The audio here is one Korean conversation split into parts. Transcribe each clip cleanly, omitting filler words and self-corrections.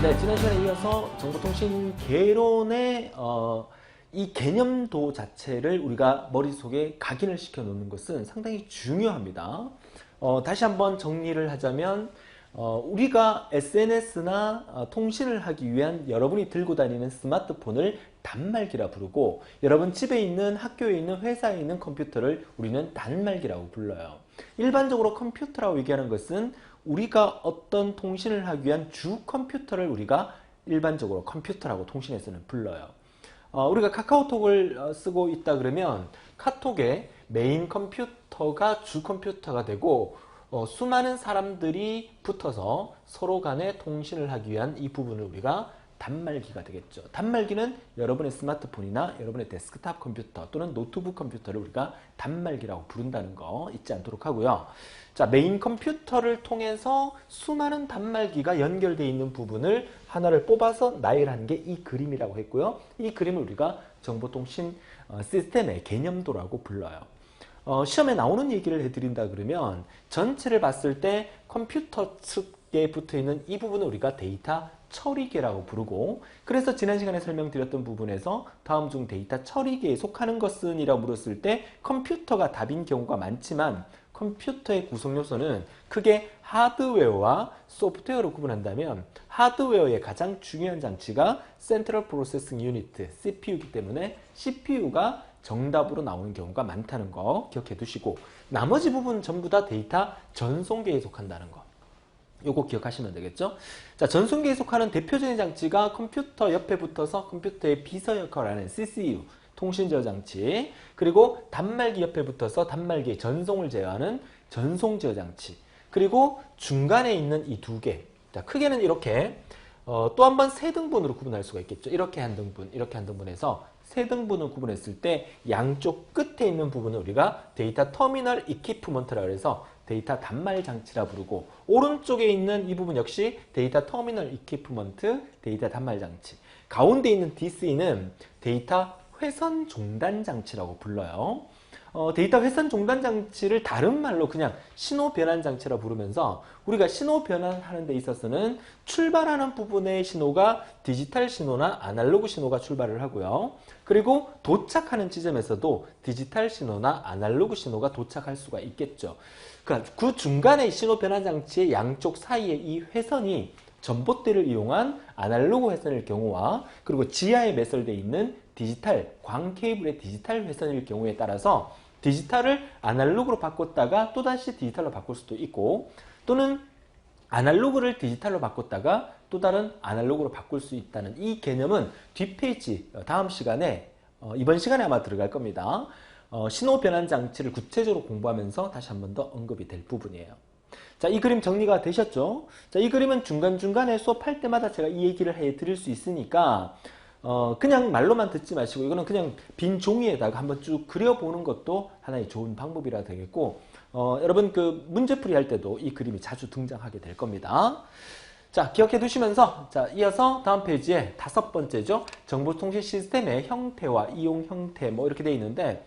네, 지난 시간에 이어서 정보통신 개론의 이 개념도 자체를 우리가 머릿속에 각인을 시켜 놓는 것은 상당히 중요합니다. 다시 한번 정리를 하자면 우리가 SNS나 통신을 하기 위한 여러분이 들고 다니는 스마트폰을 단말기라 부르고, 여러분 집에 있는, 학교에 있는, 회사에 있는 컴퓨터를 우리는 단말기라고 불러요. 일반적으로 컴퓨터라고 얘기하는 것은 우리가 어떤 통신을 하기 위한 주 컴퓨터를 우리가 일반적으로 컴퓨터라고 통신에서는 불러요. 우리가 카카오톡을 쓰고 있다 그러면 카톡의 메인 컴퓨터가 주 컴퓨터가 되고, 수많은 사람들이 붙어서 서로 간에 통신을 하기 위한 이 부분을 우리가 단말기가 되겠죠. 단말기는 여러분의 스마트폰이나 여러분의 데스크탑 컴퓨터 또는 노트북 컴퓨터를 우리가 단말기라고 부른다는 거 잊지 않도록 하고요. 자, 메인 컴퓨터를 통해서 수많은 단말기가 연결되어 있는 부분을 하나를 뽑아서 나열한 게 이 그림이라고 했고요. 이 그림을 우리가 정보통신 시스템의 개념도라고 불러요. 시험에 나오는 얘기를 해드린다 그러면 전체를 봤을 때 컴퓨터 측에 붙어있는 이 부분을 우리가 데이터 처리계라고 부르고, 그래서 지난 시간에 설명드렸던 부분에서 다음 중 데이터 처리계에 속하는 것은 이라고 물었을 때 컴퓨터가 답인 경우가 많지만, 컴퓨터의 구성 요소는 크게 하드웨어와 소프트웨어로 구분한다면 하드웨어의 가장 중요한 장치가 Central Processing Unit, CPU이기 때문에 CPU가 정답으로 나오는 경우가 많다는 거 기억해 두시고, 나머지 부분 전부 다 데이터 전송계에 속한다는 거, 요거 기억하시면 되겠죠. 자, 전송계에 속하는 대표적인 장치가 컴퓨터 옆에 붙어서 컴퓨터의 비서 역할을 하는 CCU, 통신제어 장치, 그리고 단말기 옆에 붙어서 단말기의 전송을 제어하는 전송제어 장치, 그리고 중간에 있는 이 두 개, 자, 크게는 이렇게 또 한 번 세 등분으로 구분할 수가 있겠죠. 이렇게 한 등분, 이렇게 한 등분해서 세 등분을 구분했을 때 양쪽 끝에 있는 부분을 우리가 데이터 터미널 이퀴프먼트라고 해서 데이터 단말 장치라 부르고, 오른쪽에 있는 이 부분 역시 데이터 터미널 이퀴프먼트, 데이터 단말 장치, 가운데 있는 DC는 데이터 회선 종단 장치라고 불러요. 데이터 회선 종단 장치를 다른 말로 그냥 신호 변환 장치라 부르면서, 우리가 신호 변환하는 데 있어서는 출발하는 부분의 신호가 디지털 신호나 아날로그 신호가 출발을 하고요. 그리고 도착하는 지점에서도 디지털 신호나 아날로그 신호가 도착할 수가 있겠죠. 그러니까 그 중간에 신호 변환 장치의 양쪽 사이에 이 회선이 전봇대를 이용한 아날로그 회선일 경우와, 그리고 지하에 매설되어 있는 디지털, 광 케이블의 디지털 회선일 경우에 따라서 디지털을 아날로그로 바꿨다가 또다시 디지털로 바꿀 수도 있고, 또는 아날로그를 디지털로 바꿨다가 또 다른 아날로그로 바꿀 수 있다는 이 개념은 뒷페이지 다음 시간에 이번 시간에 아마 들어갈 겁니다. 신호 변환 장치를 구체적으로 공부하면서 다시 한 번 더 언급이 될 부분이에요. 자, 이 그림 정리가 되셨죠? 자, 이 그림은 중간중간에 수업할 때마다 제가 이 얘기를 해 드릴 수 있으니까 그냥 말로만 듣지 마시고 이거는 그냥 빈 종이에다가 한번 쭉 그려보는 것도 하나의 좋은 방법이라 되겠고, 여러분 그 문제풀이 할 때도 이 그림이 자주 등장하게 될 겁니다. 자, 기억해 두시면서, 자, 이어서 다음 페이지에 5번째죠. 정보통신 시스템의 형태와 이용 형태 뭐 이렇게 되어 있는데,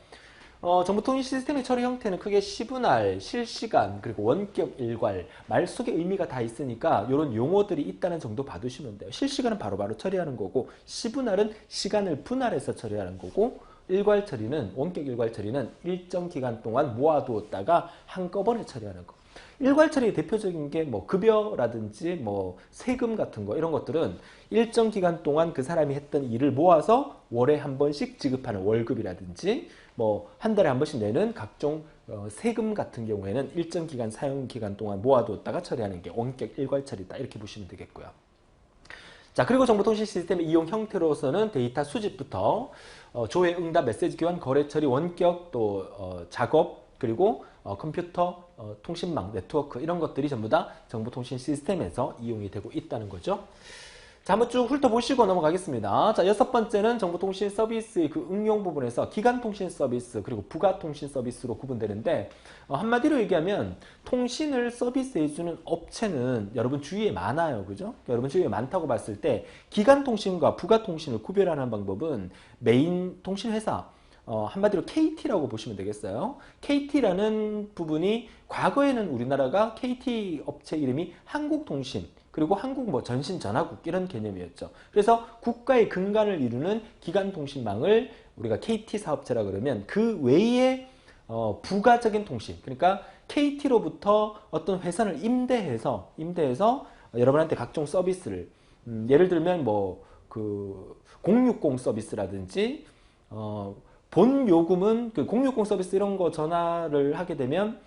정보통신 시스템의 처리 형태는 크게 시분할, 실시간, 그리고 원격 일괄, 말 속에 의미가 다 있으니까 이런 용어들이 있다는 정도 봐두시면 돼요. 실시간은 바로바로 처리하는 거고, 시분할은 시간을 분할해서 처리하는 거고, 일괄 처리는, 원격 일괄 처리는 일정 기간 동안 모아두었다가 한꺼번에 처리하는 거. 일괄 처리의 대표적인 게 뭐 급여라든지 뭐 세금 같은 거, 이런 것들은 일정 기간 동안 그 사람이 했던 일을 모아서 월에 한 번씩 지급하는 월급이라든지, 뭐 한 달에 한 번씩 내는 각종 세금 같은 경우에는 일정 기간, 사용 기간 동안 모아두었다가 처리하는 게 원격 일괄 처리다, 이렇게 보시면 되겠고요. 자, 그리고 정보통신 시스템의 이용 형태로서는 데이터 수집부터 조회, 응답, 메시지 교환, 거래 처리, 원격, 또 작업, 그리고 컴퓨터, 통신망, 네트워크, 이런 것들이 전부 다 정보통신 시스템에서 이용이 되고 있다는 거죠. 자, 한번 쭉 훑어보시고 넘어가겠습니다. 자, 6번째는 정보통신 서비스의 그 응용 부분에서 기간통신 서비스 그리고 부가통신 서비스로 구분되는데, 한마디로 얘기하면 통신을 서비스해주는 업체는 여러분 주위에 많아요. 그죠? 여러분 주위에 많다고 봤을 때 기간통신과 부가통신을 구별하는 방법은 메인 통신회사, 한마디로 KT라고 보시면 되겠어요. KT라는 부분이 과거에는 우리나라가 KT 업체 이름이 한국통신, 그리고 한국 뭐 전신전화국 이런 개념이었죠. 그래서 국가의 근간을 이루는 기간통신망을 우리가 KT 사업체라 그러면 그 외에 부가적인 통신, 그러니까 KT로부터 어떤 회선을 임대해서 여러분한테 각종 서비스를 예를 들면 뭐 그 060 서비스라든지 본 요금은 그 060 서비스 이런 거 전화를 하게 되면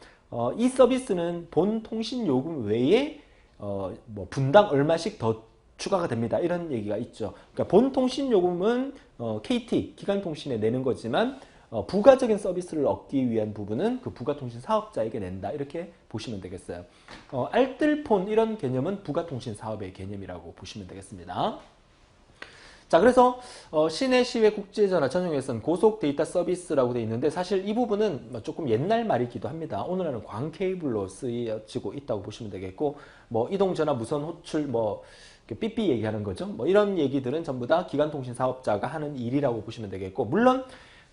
이 서비스는 본 통신 요금 외에 뭐 분당 얼마씩 더 추가가 됩니다. 이런 얘기가 있죠. 그러니까 본 통신 요금은 KT 기간통신에 내는 거지만 부가적인 서비스를 얻기 위한 부분은 그 부가통신 사업자에게 낸다. 이렇게 보시면 되겠어요. 알뜰폰 이런 개념은 부가통신 사업의 개념이라고 보시면 되겠습니다. 자, 그래서 시내 국제전화 전용회선 고속 데이터 서비스라고 되어 있는데 사실 이 부분은 조금 옛날 말이기도 합니다. 오늘날은 광 케이블로 쓰여지고 있다고 보시면 되겠고, 뭐 이동전화 무선 호출 뭐 삐삐 얘기하는 거죠. 뭐 이런 얘기들은 전부 다 기간통신 사업자가 하는 일이라고 보시면 되겠고, 물론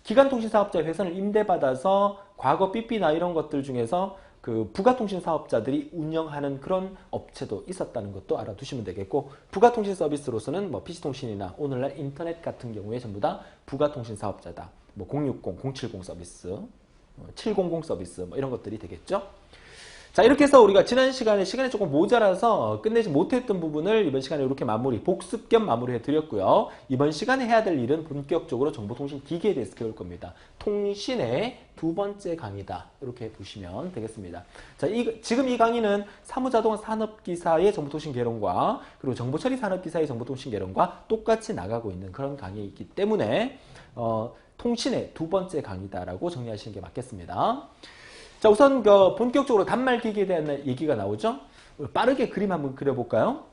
기간통신 사업자 회선을 임대받아서 과거 삐삐나 이런 것들 중에서 그 부가통신 사업자들이 운영하는 그런 업체도 있었다는 것도 알아두시면 되겠고, 부가통신 서비스로서는 뭐 PC통신이나 오늘날 인터넷 같은 경우에 전부 다 부가통신 사업자다. 뭐 060, 070 서비스, 700 서비스 뭐 이런 것들이 되겠죠. 자, 이렇게 해서 우리가 지난 시간에 시간이 조금 모자라서 끝내지 못했던 부분을 이번 시간에 이렇게 복습 겸 마무리해 드렸고요. 이번 시간에 해야 될 일은 본격적으로 정보통신 기기에 대해서 배울 겁니다. 통신의 두 번째 강의다. 이렇게 보시면 되겠습니다. 자, 지금 이 강의는 사무자동 산업기사의 정보통신 개론과 그리고 정보처리 산업기사의 정보통신 개론과 똑같이 나가고 있는 그런 강의이기 때문에 통신의 두 번째 강의다라고 정리하시는 게 맞겠습니다. 자, 우선 본격적으로 단말기기에 대한 얘기가 나오죠. 빠르게 그림 한번 그려볼까요?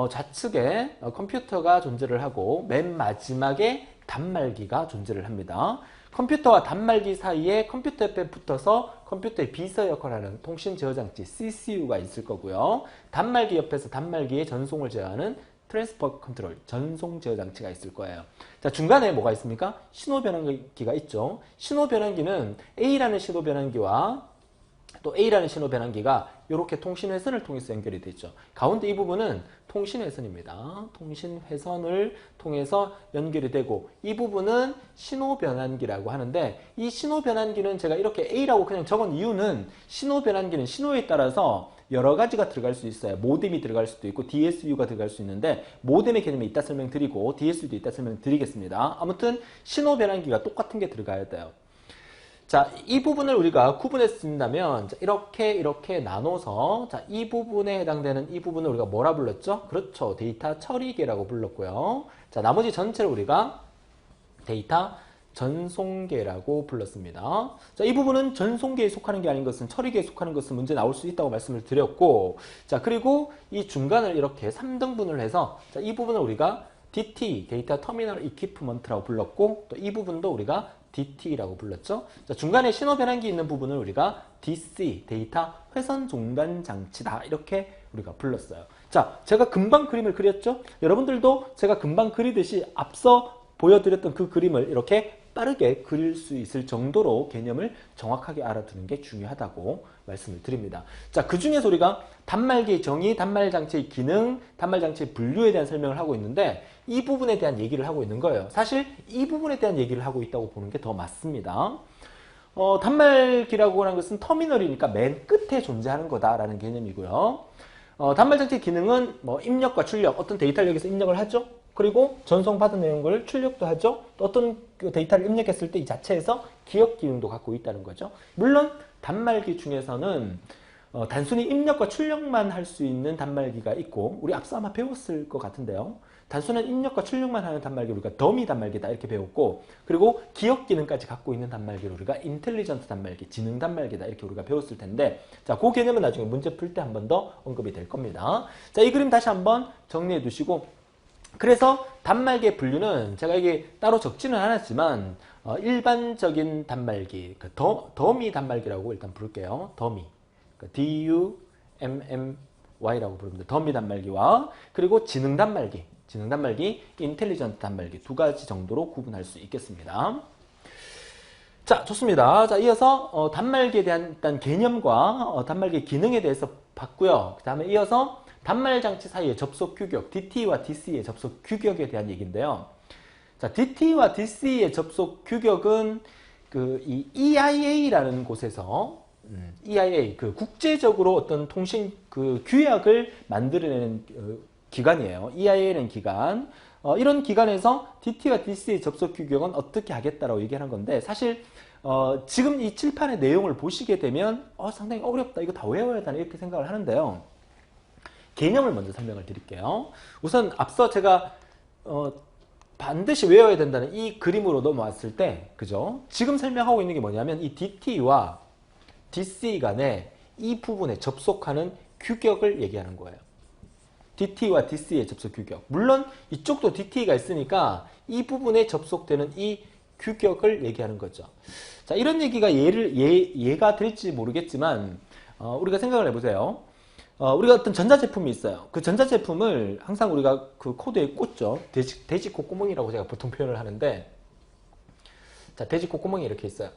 좌측에 컴퓨터가 존재를 하고 맨 마지막에 단말기가 존재를 합니다. 컴퓨터와 단말기 사이에 컴퓨터 옆에 붙어서 컴퓨터의 비서 역할을 하는 통신 제어장치 CCU가 있을 거고요. 단말기 옆에서 단말기의 전송을 제어하는 트랜스퍼 컨트롤, 전송 제어 장치가 있을 거예요. 자, 중간에 뭐가 있습니까? 신호 변환기가 있죠. 신호 변환기는 A라는 신호 변환기와 또 A라는 신호 변환기가 이렇게 통신회선을 통해서 연결이 되어 있죠. 가운데 이 부분은 통신회선입니다. 통신회선을 통해서 연결이 되고, 이 부분은 신호 변환기라고 하는데, 이 신호 변환기는 제가 이렇게 A라고 그냥 적은 이유는 신호 변환기는 신호에 따라서 여러 가지가 들어갈 수 있어요. 모뎀이 들어갈 수도 있고 DSU가 들어갈 수 있는데, 모뎀의 개념이 이따 설명드리고 DSU도 이따 설명드리겠습니다. 아무튼 신호 변환기가 똑같은 게 들어가야 돼요. 자, 이 부분을 우리가 구분했습니다면 이렇게 나눠서, 자, 이 부분에 해당되는 이 부분을 우리가 뭐라 불렀죠? 그렇죠. 데이터 처리계라고 불렀고요. 자, 나머지 전체를 우리가 데이터 전송계라고 불렀습니다. 자, 이 부분은 전송계에 속하는 게 아닌 것은 처리계에 속하는 것은 문제 나올 수 있다고 말씀을 드렸고, 자, 그리고 이 중간을 이렇게 3등분을 해서, 자, 이 부분을 우리가 DT, 데이터 터미널 이퀴프먼트라고 불렀고, 또 이 부분도 우리가 DT라고 불렀죠. 자, 중간에 신호 변환기 있는 부분을 우리가 DC, 데이터 회선 종단 장치다. 이렇게 우리가 불렀어요. 자, 제가 금방 그림을 그렸죠? 여러분들도 제가 금방 그리듯이 앞서 보여드렸던 그 그림을 이렇게 빠르게 그릴 수 있을 정도로 개념을 정확하게 알아두는 게 중요하다고 말씀을 드립니다. 자, 그 중에서 우리가 단말기의 정의, 단말장치의 기능, 단말장치의 분류에 대한 설명을 하고 있는데, 이 부분에 대한 얘기를 하고 있는 거예요. 사실 이 부분에 대한 얘기를 하고 있다고 보는 게 더 맞습니다. 단말기라고 하는 것은 터미널이니까 맨 끝에 존재하는 거다라는 개념이고요. 단말장치 기능은 뭐 입력과 출력, 어떤 데이터를 여기서 입력을 하죠. 그리고 전송받은 내용을 출력도 하죠. 또 어떤 데이터를 입력했을 때 이 자체에서 기억 기능도 갖고 있다는 거죠. 물론 단말기 중에서는 단순히 입력과 출력만 할 수 있는 단말기가 있고, 우리 앞서 아마 배웠을 것 같은데요. 단순한 입력과 출력만 하는 단말기를 우리가 더미 단말기다 이렇게 배웠고, 그리고 기억 기능까지 갖고 있는 단말기를 우리가 인텔리전트 단말기, 지능 단말기다 이렇게 우리가 배웠을 텐데, 자, 그 개념은 나중에 문제 풀 때 한 번 더 언급이 될 겁니다. 자, 이 그림 다시 한번 정리해 두시고, 그래서 단말기의 분류는 제가 이게 따로 적지는 않았지만 일반적인 단말기, 그 더미 단말기라고 일단 부를게요. 더미, DUMMY라고 부릅니다. 더미 단말기와 그리고 지능 단말기, 인텔리전트 단말기 두 가지 정도로 구분할 수 있겠습니다. 자, 좋습니다. 자, 이어서 단말기에 대한 일단 개념과 단말기 기능에 대해서 봤고요. 그 다음에 이어서 단말 장치 사이의 접속 규격, DT와 DC의 접속 규격에 대한 얘기인데요. 자, DT와 DC의 접속 규격은 이 EIA라는 곳에서 EIA 그 국제적으로 어떤 통신 그 규약을 만들어내는 기관이에요. EIA라는 기관. 이런 기관에서 DT와 DC의 접속 규격은 어떻게 하겠다라고 얘기하는 건데, 사실 지금 이 칠판의 내용을 보시게 되면 상당히 어렵다, 이거 다 외워야 한다 이렇게 생각을 하는데요. 개념을 먼저 설명을 드릴게요. 우선 앞서 제가 반드시 외워야 된다는 이 그림으로 넘어왔을 때, 그죠? 지금 설명하고 있는 게 뭐냐면 이 DT와 DC 간의 이 부분에 접속하는 규격을 얘기하는 거예요. DT와 DC의 접속 규격. 물론 이쪽도 DT가 있으니까 이 부분에 접속되는 이 규격을 얘기하는 거죠. 자, 이런 얘기가 예가 될지 모르겠지만 우리가 생각을 해보세요. 우리가 어떤 전자제품이 있어요. 그 전자제품을 항상 우리가 그 코드에 꽂죠. 돼지 콧구멍이라고 제가 보통 표현을 하는데, 자, 돼지 콧구멍이 이렇게 있어요.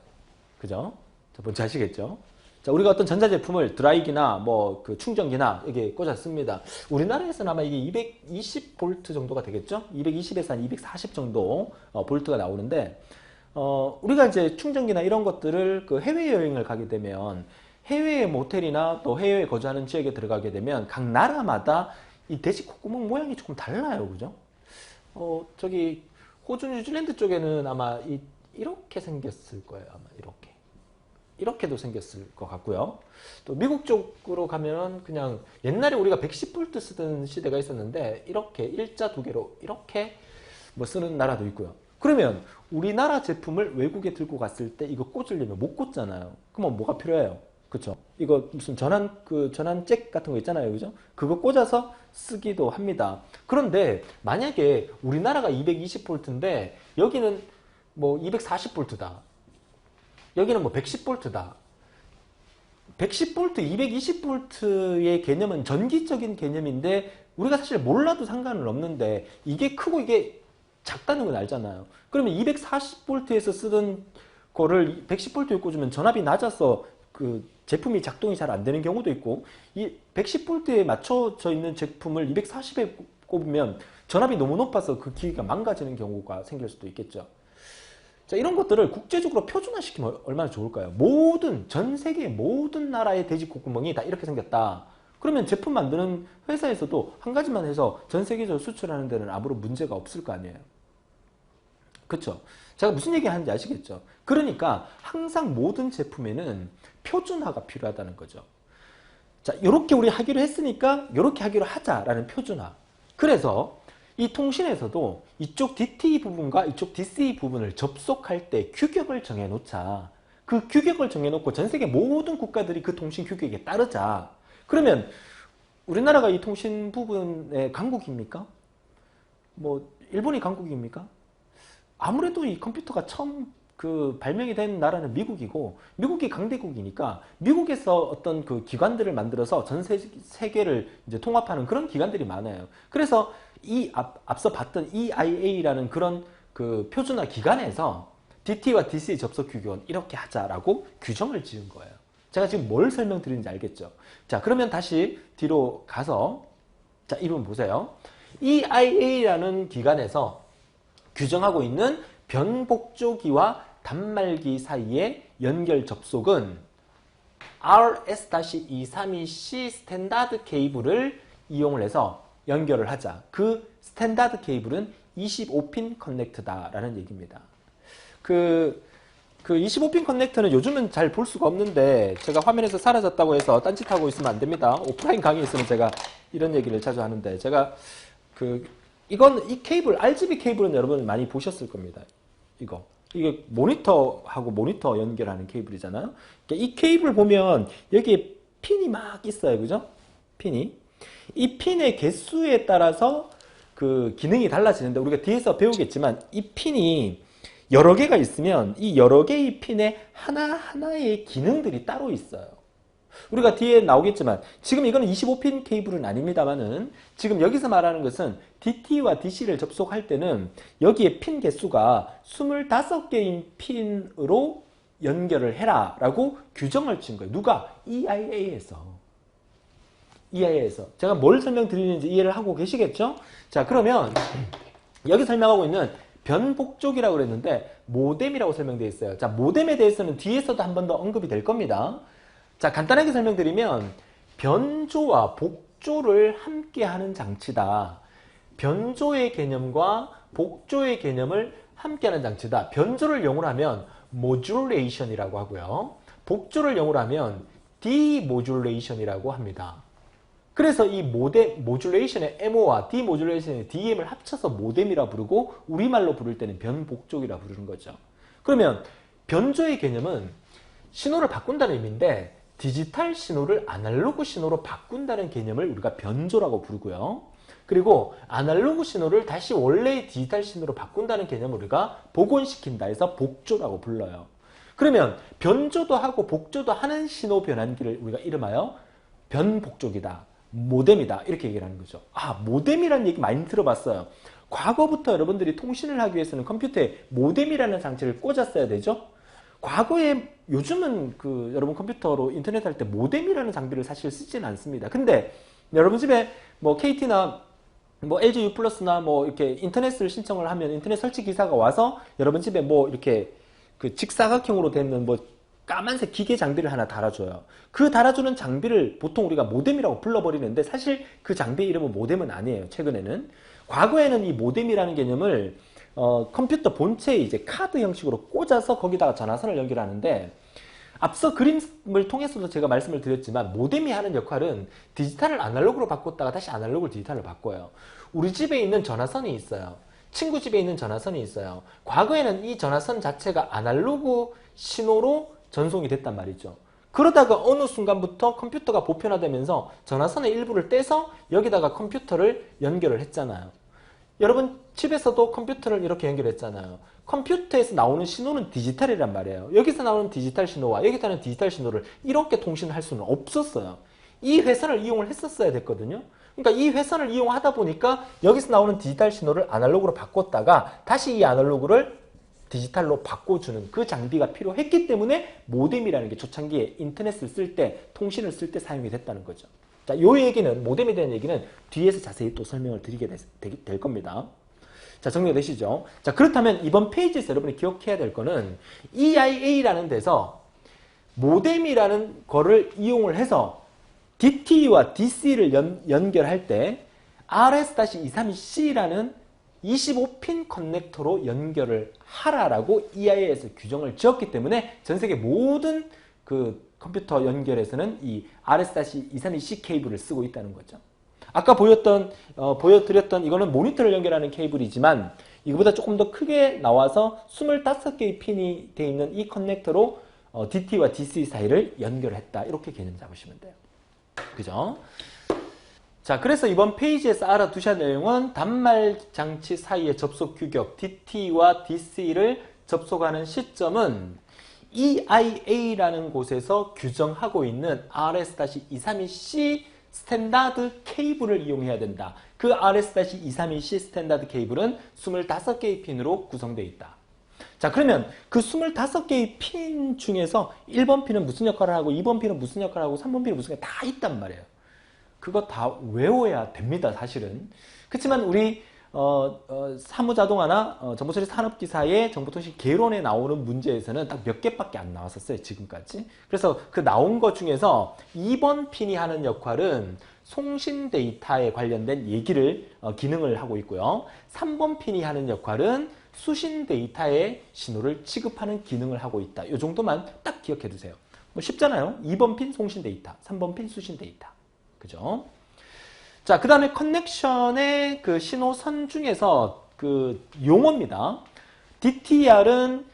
그죠? 자, 뭔지 아시겠죠? 자, 우리가 어떤 전자제품을 드라이기나 뭐 그 충전기나 여기에 꽂았습니다. 우리나라에서는 아마 이게 220V 정도가 되겠죠? 220에서 한 240 정도 볼트가 나오는데, 우리가 이제 충전기나 이런 것들을 그 해외여행을 가게 되면 해외의 모텔이나 또 해외에 거주하는 지역에 들어가게 되면 각 나라마다 이 돼지 콧구멍 모양이 조금 달라요. 그죠? 저기 호주, 뉴질랜드 쪽에는 아마 이렇게 생겼을 거예요. 아마 이렇게도 생겼을 것 같고요. 또 미국 쪽으로 가면 그냥 옛날에 우리가 110V 쓰던 시대가 있었는데 이렇게 일자 두 개로 이렇게 뭐 쓰는 나라도 있고요. 그러면 우리나라 제품을 외국에 들고 갔을 때 이거 꽂으려면 못 꽂잖아요. 그러면 뭐가 필요해요? 그쵸? 이거 무슨 전환잭 같은 거 있잖아요. 그죠? 그거 꽂아서 쓰기도 합니다. 그런데 만약에 우리나라가 220V인데 여기는 뭐 240V다. 여기는 뭐 110V다. 110V, 220V의 개념은 전기적인 개념인데 우리가 사실 몰라도 상관은 없는데 이게 크고 이게 작다는 건 알잖아요. 그러면 240V에서 쓰던 거를 110V에 꽂으면 전압이 낮아서 그 제품이 작동이 잘 안 되는 경우도 있고, 이 110V에 맞춰져 있는 제품을 240에 꼽으면 전압이 너무 높아서 그 기기가 망가지는 경우가 생길 수도 있겠죠. 자, 이런 것들을 국제적으로 표준화시키면 얼마나 좋을까요? 전 세계 모든 나라의 돼지 콧구멍이 다 이렇게 생겼다. 그러면 제품 만드는 회사에서도 한 가지만 해서 전 세계적으로 수출하는 데는 아무런 문제가 없을 거 아니에요. 그쵸? 제가 무슨 얘기 하는지 아시겠죠? 그러니까 항상 모든 제품에는 표준화가 필요하다는 거죠. 자, 요렇게 우리 하기로 했으니까 요렇게 하기로 하자라는 표준화. 그래서 이 통신에서도 이쪽 DT 부분과 이쪽 DC 부분을 접속할 때 규격을 정해놓자. 그 규격을 정해놓고 전 세계 모든 국가들이 그 통신 규격에 따르자. 그러면 우리나라가 이 통신 부분의 강국입니까? 뭐 일본이 강국입니까? 아무래도 이 컴퓨터가 처음 그 발명이 된 나라는 미국이고, 미국이 강대국이니까 미국에서 어떤 그 기관들을 만들어서 전 세계를 이제 통합하는 그런 기관들이 많아요. 그래서 이 앞서 봤던 EIA라는 그런 그 표준화 기관에서 DT와 DC 접속 규격은 이렇게 하자라고 규정을 지은 거예요. 제가 지금 뭘 설명드리는지 알겠죠? 자, 그러면 다시 뒤로 가서 자, 이 부분 보세요. EIA라는 기관에서 규정하고 있는 변복조기와 단말기 사이의 연결 접속은 RS-232C 스탠다드 케이블을 이용을 해서 연결을 하자. 그 스탠다드 케이블은 25핀 커넥터다라는 얘기입니다. 그 25핀 커넥터는 요즘은 잘 볼 수가 없는데, 제가 화면에서 사라졌다고 해서 딴짓하고 있으면 안 됩니다. 오프라인 강의 있으면 제가 이런 얘기를 자주 하는데, 제가 이 케이블, RGB 케이블은 여러분 많이 보셨을 겁니다. 이게 모니터하고 모니터 연결하는 케이블이잖아요. 이 케이블 보면 여기에 핀이 막 있어요. 그죠? 핀이. 이 핀의 개수에 따라서 그 기능이 달라지는데, 우리가 뒤에서 배우겠지만 이 핀이 여러 개가 있으면 이 여러 개의 핀에 하나하나의 기능들이 따로 있어요. 우리가 뒤에 나오겠지만 지금 이거는 25핀 케이블은 아닙니다만은 지금 여기서 말하는 것은 DT와 DC를 접속할 때는 여기에 핀 개수가 25개인 핀으로 연결을 해라 라고 규정을 준 거예요. 누가? EIA에서. EIA에서. 제가 뭘 설명드리는지 이해를 하고 계시겠죠? 자, 그러면 여기 설명하고 있는 변복족이라고 그랬는데 모뎀이라고 설명되어 있어요. 자, 모뎀에 대해서는 뒤에서도 한 번 더 언급이 될 겁니다. 자, 간단하게 설명드리면 변조와 복조를 함께 하는 장치다. 변조의 개념과 복조의 개념을 함께 하는 장치다. 변조를 영어로 하면 modulation이라고 하고요. 복조를 영어로 하면 demodulation이라고 합니다. 그래서 이 modulation의 MO와 demodulation의 DM을 합쳐서 모뎀이라 부르고 우리말로 부를 때는 변복족이라 부르는 거죠. 그러면 변조의 개념은 신호를 바꾼다는 의미인데 디지털 신호를 아날로그 신호로 바꾼다는 개념을 우리가 변조라고 부르고요. 그리고 아날로그 신호를 다시 원래의 디지털 신호로 바꾼다는 개념을 우리가 복원시킨다 해서 복조라고 불러요. 그러면 변조도 하고 복조도 하는 신호 변환기를 우리가 이름하여 변복족이다. 모뎀이다. 이렇게 얘기를 하는 거죠. 아, 모뎀이라는 얘기 많이 들어봤어요. 과거부터 여러분들이 통신을 하기 위해서는 컴퓨터에 모뎀이라는 장치를 꽂았어야 되죠. 과거에 요즘은 여러분 컴퓨터로 인터넷 할 때 모뎀이라는 장비를 사실 쓰지는 않습니다. 근데 여러분 집에 뭐 KT나 뭐 LG U+나 뭐 이렇게 인터넷을 신청을 하면 인터넷 설치 기사가 와서 여러분 집에 뭐 이렇게 직사각형으로 되는 뭐 까만색 기계 장비를 하나 달아줘요. 그 달아주는 장비를 보통 우리가 모뎀이라고 불러버리는데 사실 그 장비의 이름은 모뎀은 아니에요. 최근에는. 과거에는 이 모뎀이라는 개념을 컴퓨터 본체에 이제 카드 형식으로 꽂아서 거기다가 전화선을 연결하는데 앞서 그림을 통해서도 제가 말씀을 드렸지만 모뎀이 하는 역할은 디지털을 아날로그로 바꿨다가 다시 아날로그를 디지털로 바꿔요. 우리 집에 있는 전화선이 있어요. 친구 집에 있는 전화선이 있어요. 과거에는 이 전화선 자체가 아날로그 신호로 전송이 됐단 말이죠. 그러다가 어느 순간부터 컴퓨터가 보편화되면서 전화선의 일부를 떼서 여기다가 컴퓨터를 연결을 했잖아요. 여러분 집에서도 컴퓨터를 이렇게 연결했잖아요. 컴퓨터에서 나오는 신호는 디지털이란 말이에요. 여기서 나오는 디지털 신호와 여기서 나오는 디지털 신호를 이렇게 통신할 수는 없었어요. 이 회선을 이용을 했었어야 됐거든요. 그러니까 이 회선을 이용하다 보니까 여기서 나오는 디지털 신호를 아날로그로 바꿨다가 다시 이 아날로그를 디지털로 바꿔주는 그 장비가 필요했기 때문에 모뎀이라는 게 초창기에 인터넷을 쓸 때, 통신을 쓸 때 사용이 됐다는 거죠. 자, 요 얘기는, 모뎀에 대한 얘기는 뒤에서 자세히 또 설명을 드리게 될 겁니다. 자, 정리가 되시죠? 자, 그렇다면 이번 페이지에서 여러분이 기억해야 될 거는 EIA라는 데서 모뎀이라는 거를 이용을 해서 DT와 DC를 연결할 때 RS-232C라는 25핀 커넥터로 연결을 하라라고 EIA에서 규정을 지었기 때문에 전 세계 모든 컴퓨터 연결에서는 이 RS-232C 케이블을 쓰고 있다는 거죠. 아까 보여드렸던 이거는 모니터를 연결하는 케이블이지만 이거보다 조금 더 크게 나와서 25개의 핀이 되어 있는 이 커넥터로 DT와 DC 사이를 연결했다. 이렇게 개념 잡으시면 돼요. 그죠? 자, 그래서 이번 페이지에서 알아두셔야 할 내용은 단말 장치 사이의 접속 규격 DT와 DC를 접속하는 시점은 EIA라는 곳에서 규정하고 있는 RS-232C 스탠다드 케이블을 이용해야 된다. 그 RS-232C 스탠다드 케이블은 25개의 핀으로 구성되어 있다. 자, 그러면 그 25개의 핀 중에서 1번 핀은 무슨 역할을 하고 2번 핀은 무슨 역할을 하고 3번 핀은 무슨 역할을 다 있단 말이에요. 그거 다 외워야 됩니다, 사실은. 그렇지만 우리 사무자동화나 정보처리 산업기사의 정보통신 개론에 나오는 문제에서는 딱 몇 개밖에 안 나왔었어요, 지금까지. 그래서 그 나온 것 중에서 2번 핀이 하는 역할은 송신 데이터에 관련된 기능을 하고 있고요. 3번 핀이 하는 역할은 수신 데이터의 신호를 취급하는 기능을 하고 있다. 이 정도만 딱 기억해 두세요. 뭐 쉽잖아요. 2번 핀 송신 데이터, 3번 핀 수신 데이터. 그죠? 자, 그 다음에 커넥션의 신호선 중에서 용어입니다. DTR은,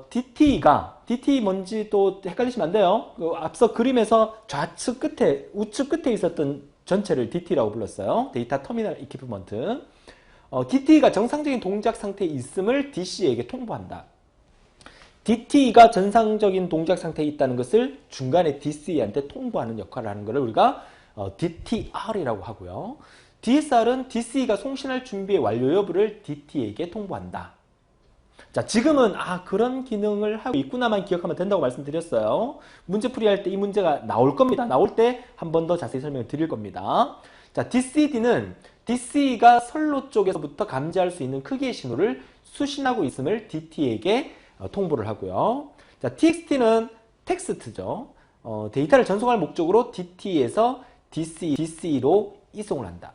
DT 뭔지 또 헷갈리시면 안 돼요. 앞서 그림에서 우측 끝에 있었던 전체를 DT라고 불렀어요. 데이터 터미널 이퀴프먼트. DT가 정상적인 동작 상태에 있음을 DC에게 통보한다. DT가 정상적인 동작 상태에 있다는 것을 중간에 DC한테 통보하는 역할을 하는 것을 우리가 DTR이라고 하고요. DSR은 DC가 송신할 준비의 완료 여부를 DT에게 통보한다. 자, 지금은 그런 기능을 하고 있구나만 기억하면 된다고 말씀드렸어요. 문제풀이 할 때 이 문제가 나올 겁니다. 나올 때 한 번 더 자세히 설명을 드릴 겁니다. 자, DCD는 DC가 선로 쪽에서부터 감지할 수 있는 크기의 신호를 수신하고 있음을 DT에게 통보를 하고요. 자, TXT는 텍스트죠. 데이터를 전송할 목적으로 DT에서 DC로 이송을 한다.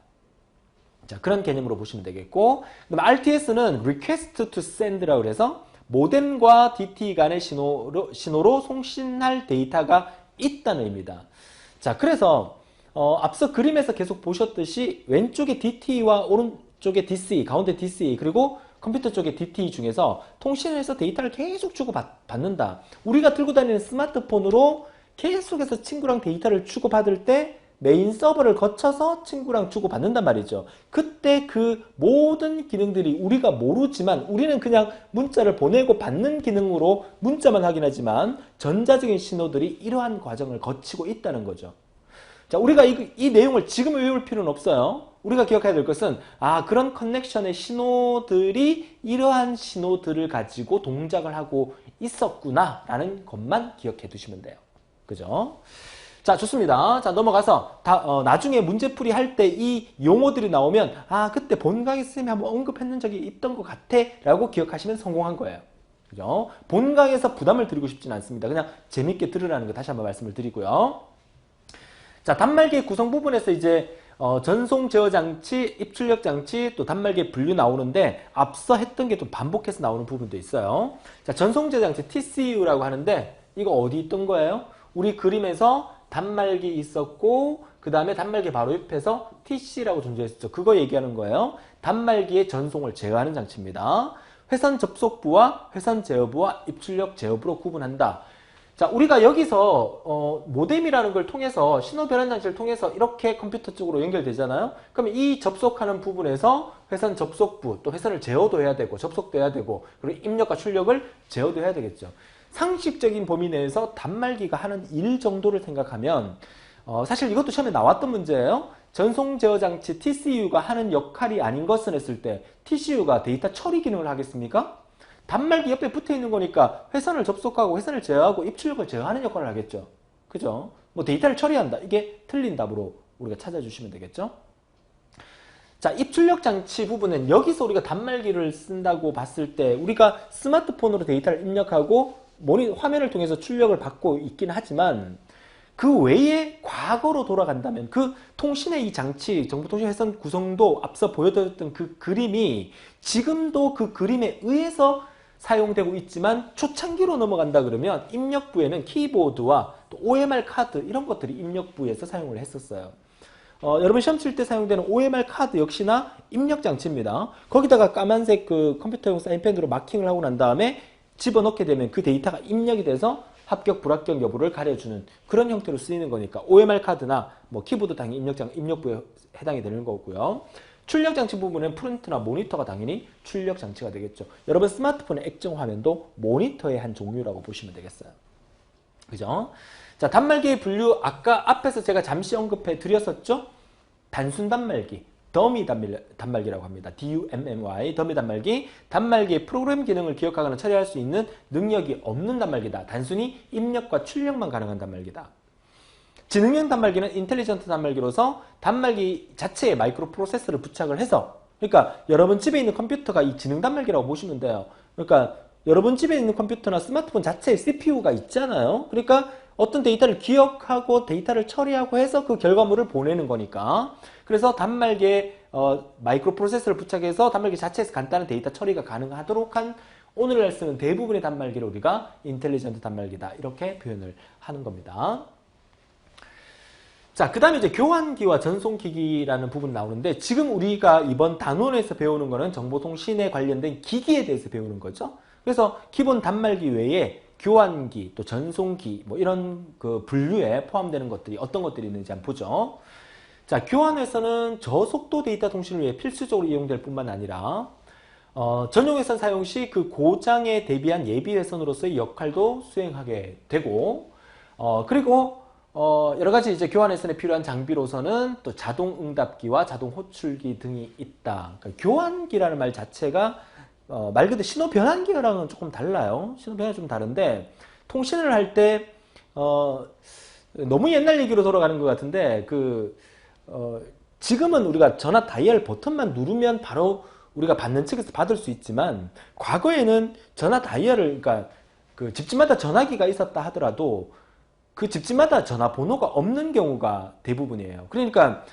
자, 그런 개념으로 보시면 되겠고, 그다음 RTS는 Request to Send라고 해서 모뎀과 DT 간의 신호로 송신할 데이터가 있다는 의미입니다. 자, 그래서 앞서 그림에서 계속 보셨듯이 왼쪽에 DT와 오른쪽에 DC, 가운데 DC, 그리고 컴퓨터 쪽에 DT 중에서 통신을 해서 데이터를 계속 주고받는다. 우리가 들고 다니는 스마트폰으로 계속해서 친구랑 데이터를 주고받을 때 메인 서버를 거쳐서 친구랑 주고받는단 말이죠. 그때 그 모든 기능들이 우리가 모르지만 우리는 그냥 문자를 보내고 받는 기능으로 문자만 확인하지만 전자적인 신호들이 이러한 과정을 거치고 있다는 거죠. 자, 우리가 이 내용을 지금 외울 필요는 없어요. 우리가 기억해야 될 것은 그런 커넥션의 신호들이 이러한 신호들을 가지고 동작을 하고 있었구나 라는 것만 기억해 두시면 돼요. 그죠? 자, 좋습니다. 자, 넘어가서 나중에 문제풀이 할 때 이 용어들이 나오면 그때 본강의 선생님이 한번 언급했는 적이 있던 것 같아 라고 기억하시면 성공한 거예요. 그죠? 본강에서 부담을 드리고 싶지는 않습니다. 그냥 재밌게 들으라는 거 다시 한번 말씀을 드리고요. 자, 단말기의 구성 부분에서 이제 전송 제어 장치, 입출력 장치, 또 단말기의 분류 나오는데 앞서 했던 게 좀 반복해서 나오는 부분도 있어요. 자, 전송 제어 장치 TCU라고 하는데 이거 어디 있던 거예요? 우리 그림에서 단말기 있었고 그 다음에 단말기 바로 옆에서 TC라고 존재했었죠. 그거 얘기하는 거예요. 단말기의 전송을 제어하는 장치입니다. 회선 접속부와 회선 제어부와 입출력 제어부로 구분한다. 자, 우리가 여기서 모뎀이라는 걸 통해서 신호 변환 장치를 통해서 이렇게 컴퓨터 쪽으로 연결되잖아요. 그럼 이 접속하는 부분에서 회선 접속부 또 회선을 제어도 해야 되고 접속도 해야 되고 그리고 입력과 출력을 제어도 해야 되겠죠. 상식적인 범위 내에서 단말기가 하는 일 정도를 생각하면 사실 이것도 처음에 나왔던 문제예요. 전송 제어 장치 TCU가 하는 역할이 아닌 것은 했을 때 TCU가 데이터 처리 기능을 하겠습니까? 단말기 옆에 붙어 있는 거니까 회선을 접속하고 회선을 제어하고 입출력을 제어하는 역할을 하겠죠. 그죠? 뭐 데이터를 처리한다. 이게 틀린 답으로 우리가 찾아주시면 되겠죠. 자, 입출력 장치 부분은 여기서 우리가 단말기를 쓴다고 봤을 때 우리가 스마트폰으로 데이터를 입력하고 화면을 통해서 출력을 받고 있긴 하지만 그 외에 과거로 돌아간다면 그 통신의 이 장치, 정보통신 회선 구성도 앞서 보여드렸던 그 그림이 지금도 그 그림에 의해서 사용되고 있지만 초창기로 넘어간다 그러면 입력부에는 키보드와 또 OMR 카드 이런 것들이 입력부에서 사용을 했었어요. 여러분 시험 칠 때 사용되는 OMR 카드 역시나 입력 장치입니다. 거기다가 까만색 그 컴퓨터용 사인펜으로 마킹을 하고 난 다음에 집어넣게 되면 그 데이터가 입력이 돼서 합격 불합격 여부를 가려주는 그런 형태로 쓰이는 거니까 OMR 카드나 뭐 키보드 당연히 입력부에 해당이 되는 거고요. 출력 장치 부분은 프린터나 모니터가 당연히 출력 장치가 되겠죠. 여러분 스마트폰의 액정 화면도 모니터의 한 종류라고 보시면 되겠어요. 그죠? 자, 단말기의 분류 아까 앞에서 제가 잠시 언급해 드렸었죠? 단순 단말기, 더미 단말기라고 합니다. DUMMY, 더미 단말기. 단말기의 프로그램 기능을 기억하거나 처리할 수 있는 능력이 없는 단말기다. 단순히 입력과 출력만 가능한 단말기다. 지능형 단말기는 인텔리전트 단말기로서 단말기 자체에 마이크로 프로세서를 부착을 해서 그러니까 여러분 집에 있는 컴퓨터가 이 지능 단말기라고 보시면 돼요. 그러니까 여러분 집에 있는 컴퓨터나 스마트폰 자체에 CPU가 있잖아요. 그러니까 어떤 데이터를 기억하고 데이터를 처리하고 해서 그 결과물을 보내는 거니까 그래서 단말기에 마이크로 프로세서를 부착해서 단말기 자체에서 간단한 데이터 처리가 가능하도록 한 오늘날 쓰는 대부분의 단말기를 우리가 인텔리전트 단말기다 이렇게 표현을 하는 겁니다. 자, 그 다음에 이제 교환기와 전송기기라는 부분이 나오는데 지금 우리가 이번 단원에서 배우는 거는 정보통신에 관련된 기기에 대해서 배우는 거죠. 그래서 기본 단말기 외에 교환기, 또 전송기 뭐 이런 그 분류에 포함되는 것들이 어떤 것들이 있는지 한번 보죠. 자, 교환회선은 저속도 데이터 통신을 위해 필수적으로 이용될 뿐만 아니라 전용회선 사용 시 그 고장에 대비한 예비회선으로서의 역할도 수행하게 되고 그리고 여러 가지 이제 교환회선에 필요한 장비로서는 또 자동 응답기와 자동 호출기 등이 있다. 그러니까 교환기라는 말 자체가 말 그대로 신호 변환 기어랑은 조금 달라요. 신호 변환이 좀 다른데 통신을 할 때 너무 옛날 얘기로 돌아가는 것 같은데 지금은 우리가 전화 다이얼 버튼만 누르면 바로 우리가 받는 측에서 받을 수 있지만 과거에는 전화 다이얼을 그러니까 그 집집마다 전화기가 있었다 하더라도 그 집집마다 전화번호가 없는 경우가 대부분이에요. 그러니까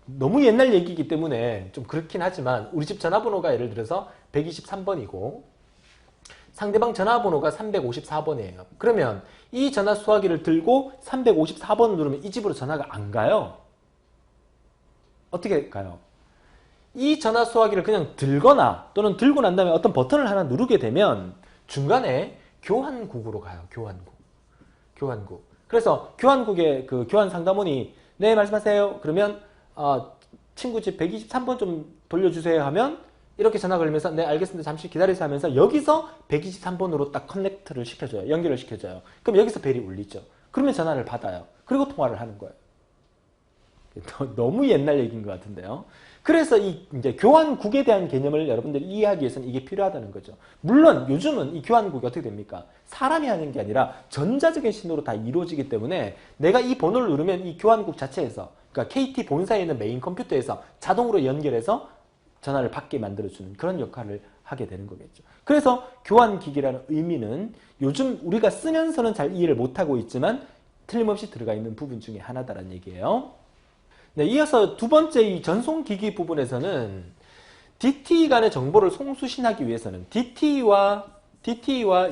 너무 옛날 얘기이기 때문에 좀 그렇긴 하지만 우리 집 전화번호가 예를 들어서 123번이고 상대방 전화번호가 354번이에요. 그러면 이 전화 수화기를 들고 354번을 누르면 이 집으로 전화가 안 가요. 어떻게 가요? 이 전화 수화기를 그냥 들거나 또는 들고 난 다음에 어떤 버튼을 하나 누르게 되면 중간에 교환국으로 가요. 교환국. 그래서 교환국의 그 교환 상담원이 네 말씀하세요. 그러면 친구 집 123번 좀 돌려주세요 하면 이렇게 전화 걸리면서 네 알겠습니다. 잠시 기다리세요 하면서 여기서 123번으로 딱 커넥트를 시켜줘요. 연결을 시켜줘요. 그럼 여기서 벨이 울리죠. 그러면 전화를 받아요. 그리고 통화를 하는 거예요. 너무 옛날 얘기인 것 같은데요. 그래서 이제 교환국에 대한 개념을 여러분들이 이해하기 위해서는 이게 필요하다는 거죠. 물론 요즘은 이 교환국이 어떻게 됩니까? 사람이 하는 게 아니라 전자적인 신호로 다 이루어지기 때문에 내가 이 번호를 누르면 이 교환국 자체에서 그러니까 KT 본사에 있는 메인 컴퓨터에서 자동으로 연결해서 전화를 받게 만들어주는 그런 역할을 하게 되는 거겠죠. 그래서 교환기기라는 의미는 요즘 우리가 쓰면서는 잘 이해를 못하고 있지만 틀림없이 들어가 있는 부분 중에 하나다라는 얘기예요. 네, 이어서 두 번째 이 전송기기 부분에서는 DT 간의 정보를 송수신하기 위해서는 DT와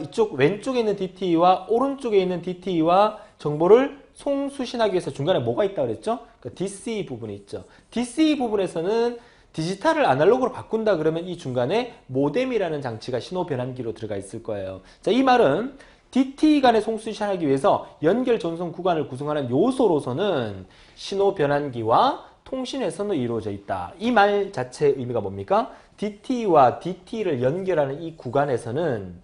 이쪽 왼쪽에 있는 DT와 오른쪽에 있는 DT와 정보를 송수신하기 위해서 중간에 뭐가 있다고 그랬죠? 그러니까 DCE 부분이 있죠. DCE 부분에서는 디지털을 아날로그로 바꾼다 그러면 이 중간에 모뎀이라는 장치가 신호 변환기로 들어가 있을 거예요. 자, 이 말은 DT 간의 송수신하기 위해서 연결 전송 구간을 구성하는 요소로서는 신호 변환기와 통신회선으로 이루어져 있다. 이 말 자체의 의미가 뭡니까? DT와 DT를 연결하는 이 구간에서는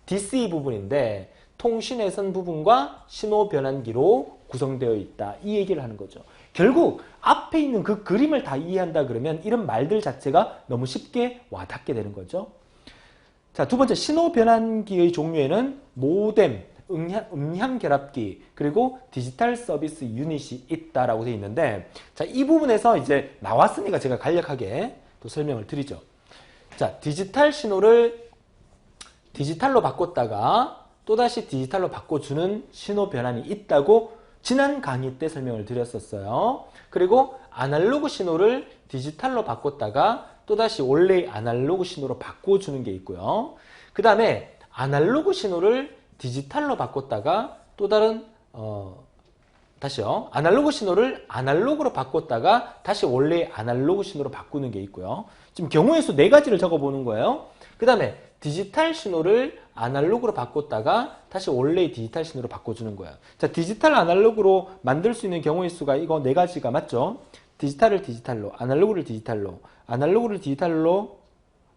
DCE 부분인데 통신회선 부분과 신호 변환기로 구성되어 있다. 이 얘기를 하는 거죠. 결국 앞에 있는 그 그림을 다 이해한다 그러면 이런 말들 자체가 너무 쉽게 와닿게 되는 거죠. 자, 두 번째 신호 변환기의 종류에는 모뎀, 음향 결합기, 그리고 디지털 서비스 유닛이 있다라고 되어 있는데 자, 이 부분에서 이제 나왔으니까 제가 간략하게 또 설명을 드리죠. 자, 디지털 신호를 디지털로 바꿨다가 또다시 디지털로 바꿔주는 신호 변환이 있다고 지난 강의 때 설명을 드렸었어요. 그리고 아날로그 신호를 디지털로 바꿨다가 또다시 원래의 아날로그 신호로 바꿔주는 게 있고요. 그 다음에 아날로그 신호를 디지털로 바꿨다가 또 다른 다시요. 아날로그 신호를 아날로그로 바꿨다가 다시 원래의 아날로그 신호로 바꾸는 게 있고요. 지금 경우의 수 4가지를 적어보는 거예요. 그 다음에 디지털 신호를 아날로그로 바꿨다가 다시 원래의 디지털 신호로 바꿔주는 거예요. 자, 디지털 아날로그로 만들 수 있는 경우의 수가 이거 4가지가 맞죠? 디지털을 디지털로, 아날로그를 디지털로, 아날로그를 디지털로,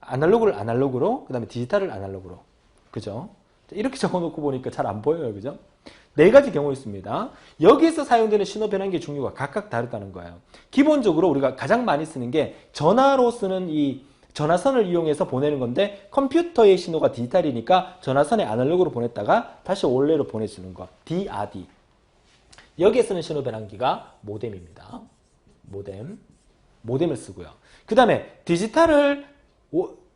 아날로그를 아날로그로, 그 다음에 디지털을 아날로그로. 그죠? 이렇게 적어놓고 보니까 잘 안 보여요. 그죠? 4가지 경우가 있습니다. 여기서 사용되는 신호 변환기의 종류가 각각 다르다는 거예요. 기본적으로 우리가 가장 많이 쓰는 게 전화로 쓰는 이 전화선을 이용해서 보내는 건데 컴퓨터의 신호가 디지털이니까 전화선에 아날로그로 보냈다가 다시 원래로 보내주는 거. DRD. 여기에 쓰는 신호 변환기가 모뎀입니다. 모뎀을 쓰고요. 그 다음에 디지털을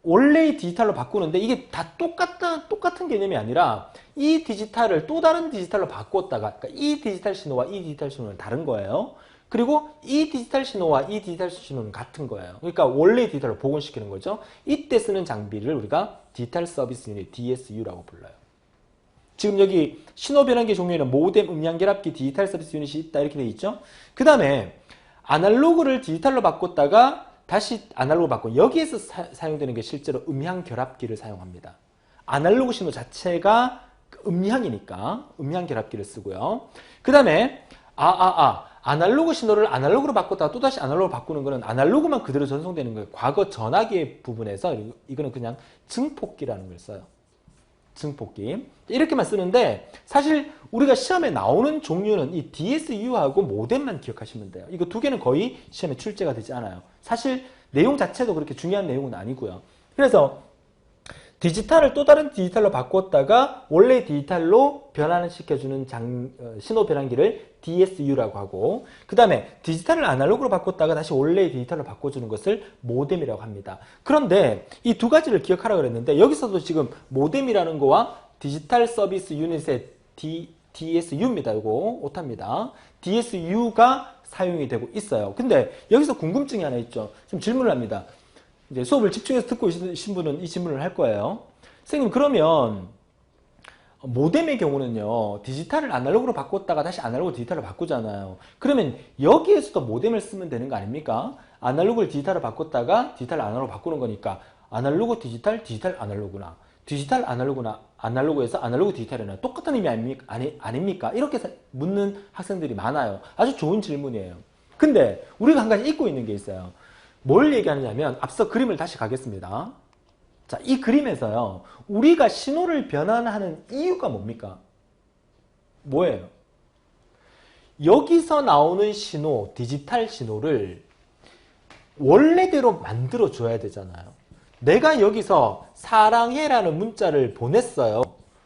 원래의 디지털로 바꾸는데 이게 다 똑같은 개념이 아니라 이 디지털을 또 다른 디지털로 바꿨다가 그러니까 이 디지털 신호와 이 디지털 신호는 다른 거예요. 그리고 이 디지털 신호와 이 디지털 신호는 같은 거예요. 그러니까 원래의 디지털로 복원시키는 거죠. 이때 쓰는 장비를 우리가 디지털 서비스 유닛 DSU라고 불러요. 지금 여기 신호 변환기 종류에는 모뎀, 음량 결합기, 디지털 서비스 유닛이 있다 이렇게 돼 있죠. 그 다음에 아날로그를 디지털로 바꿨다가 다시 아날로그 바꿔 여기에서 사용되는 게 실제로 음향 결합기를 사용합니다. 아날로그 신호 자체가 음향이니까 음향 결합기를 쓰고요. 그 다음에 아날로그 신호를 아날로그로 바꿨다가 또다시 아날로그로 바꾸는 거는 아날로그만 그대로 전송되는 거예요. 과거 전화기 부분에서 이거는 그냥 증폭기라는 걸 써요. 증폭기. 이렇게만 쓰는데 사실 우리가 시험에 나오는 종류는 이 DSU하고 모뎀만 기억하시면 돼요. 이거 두 개는 거의 시험에 출제가 되지 않아요. 사실 내용 자체도 그렇게 중요한 내용은 아니고요. 그래서 디지털을 또 다른 디지털로 바꿨다가 원래 디지털로 변환을 시켜주는 신호 변환기를 DSU라고 하고, 그 다음에 디지털을 아날로그로 바꿨다가 다시 원래 디지털로 바꿔주는 것을 모뎀이라고 합니다. 그런데 이 두 가지를 기억하라고 그랬는데 여기서도 지금 모뎀이라는 거와 디지털 서비스 유닛의 DSU입니다. 이거 오타입니다. DSU가 사용이 되고 있어요. 근데 여기서 궁금증이 하나 있죠. 지금 질문을 합니다. 이제 수업을 집중해서 듣고 계신 분은 이 질문을 할 거예요. 선생님, 그러면 모뎀의 경우는요, 디지털을 아날로그로 바꿨다가 다시 아날로그 디지털로 바꾸잖아요. 그러면 여기에서도 모뎀을 쓰면 되는 거 아닙니까? 아날로그를 디지털로 바꿨다가 디지털 아날로그로 바꾸는 거니까 아날로그 디지털, 디지털 아날로그나 디지털 아날로그나 아날로그에서 아날로그 디지털이나 똑같은 의미 아닙니까? 이렇게 묻는 학생들이 많아요. 아주 좋은 질문이에요. 근데 우리가 한 가지 잊고 있는 게 있어요. 뭘 얘기하느냐면 앞서 그림을 다시 가겠습니다. 자, 이 그림에서요, 우리가 신호를 변환하는 이유가 뭡니까? 뭐예요? 여기서 나오는 신호, 디지털 신호를 원래대로 만들어 줘야 되잖아요. 내가 여기서 사랑해라는 문자를 보냈어요.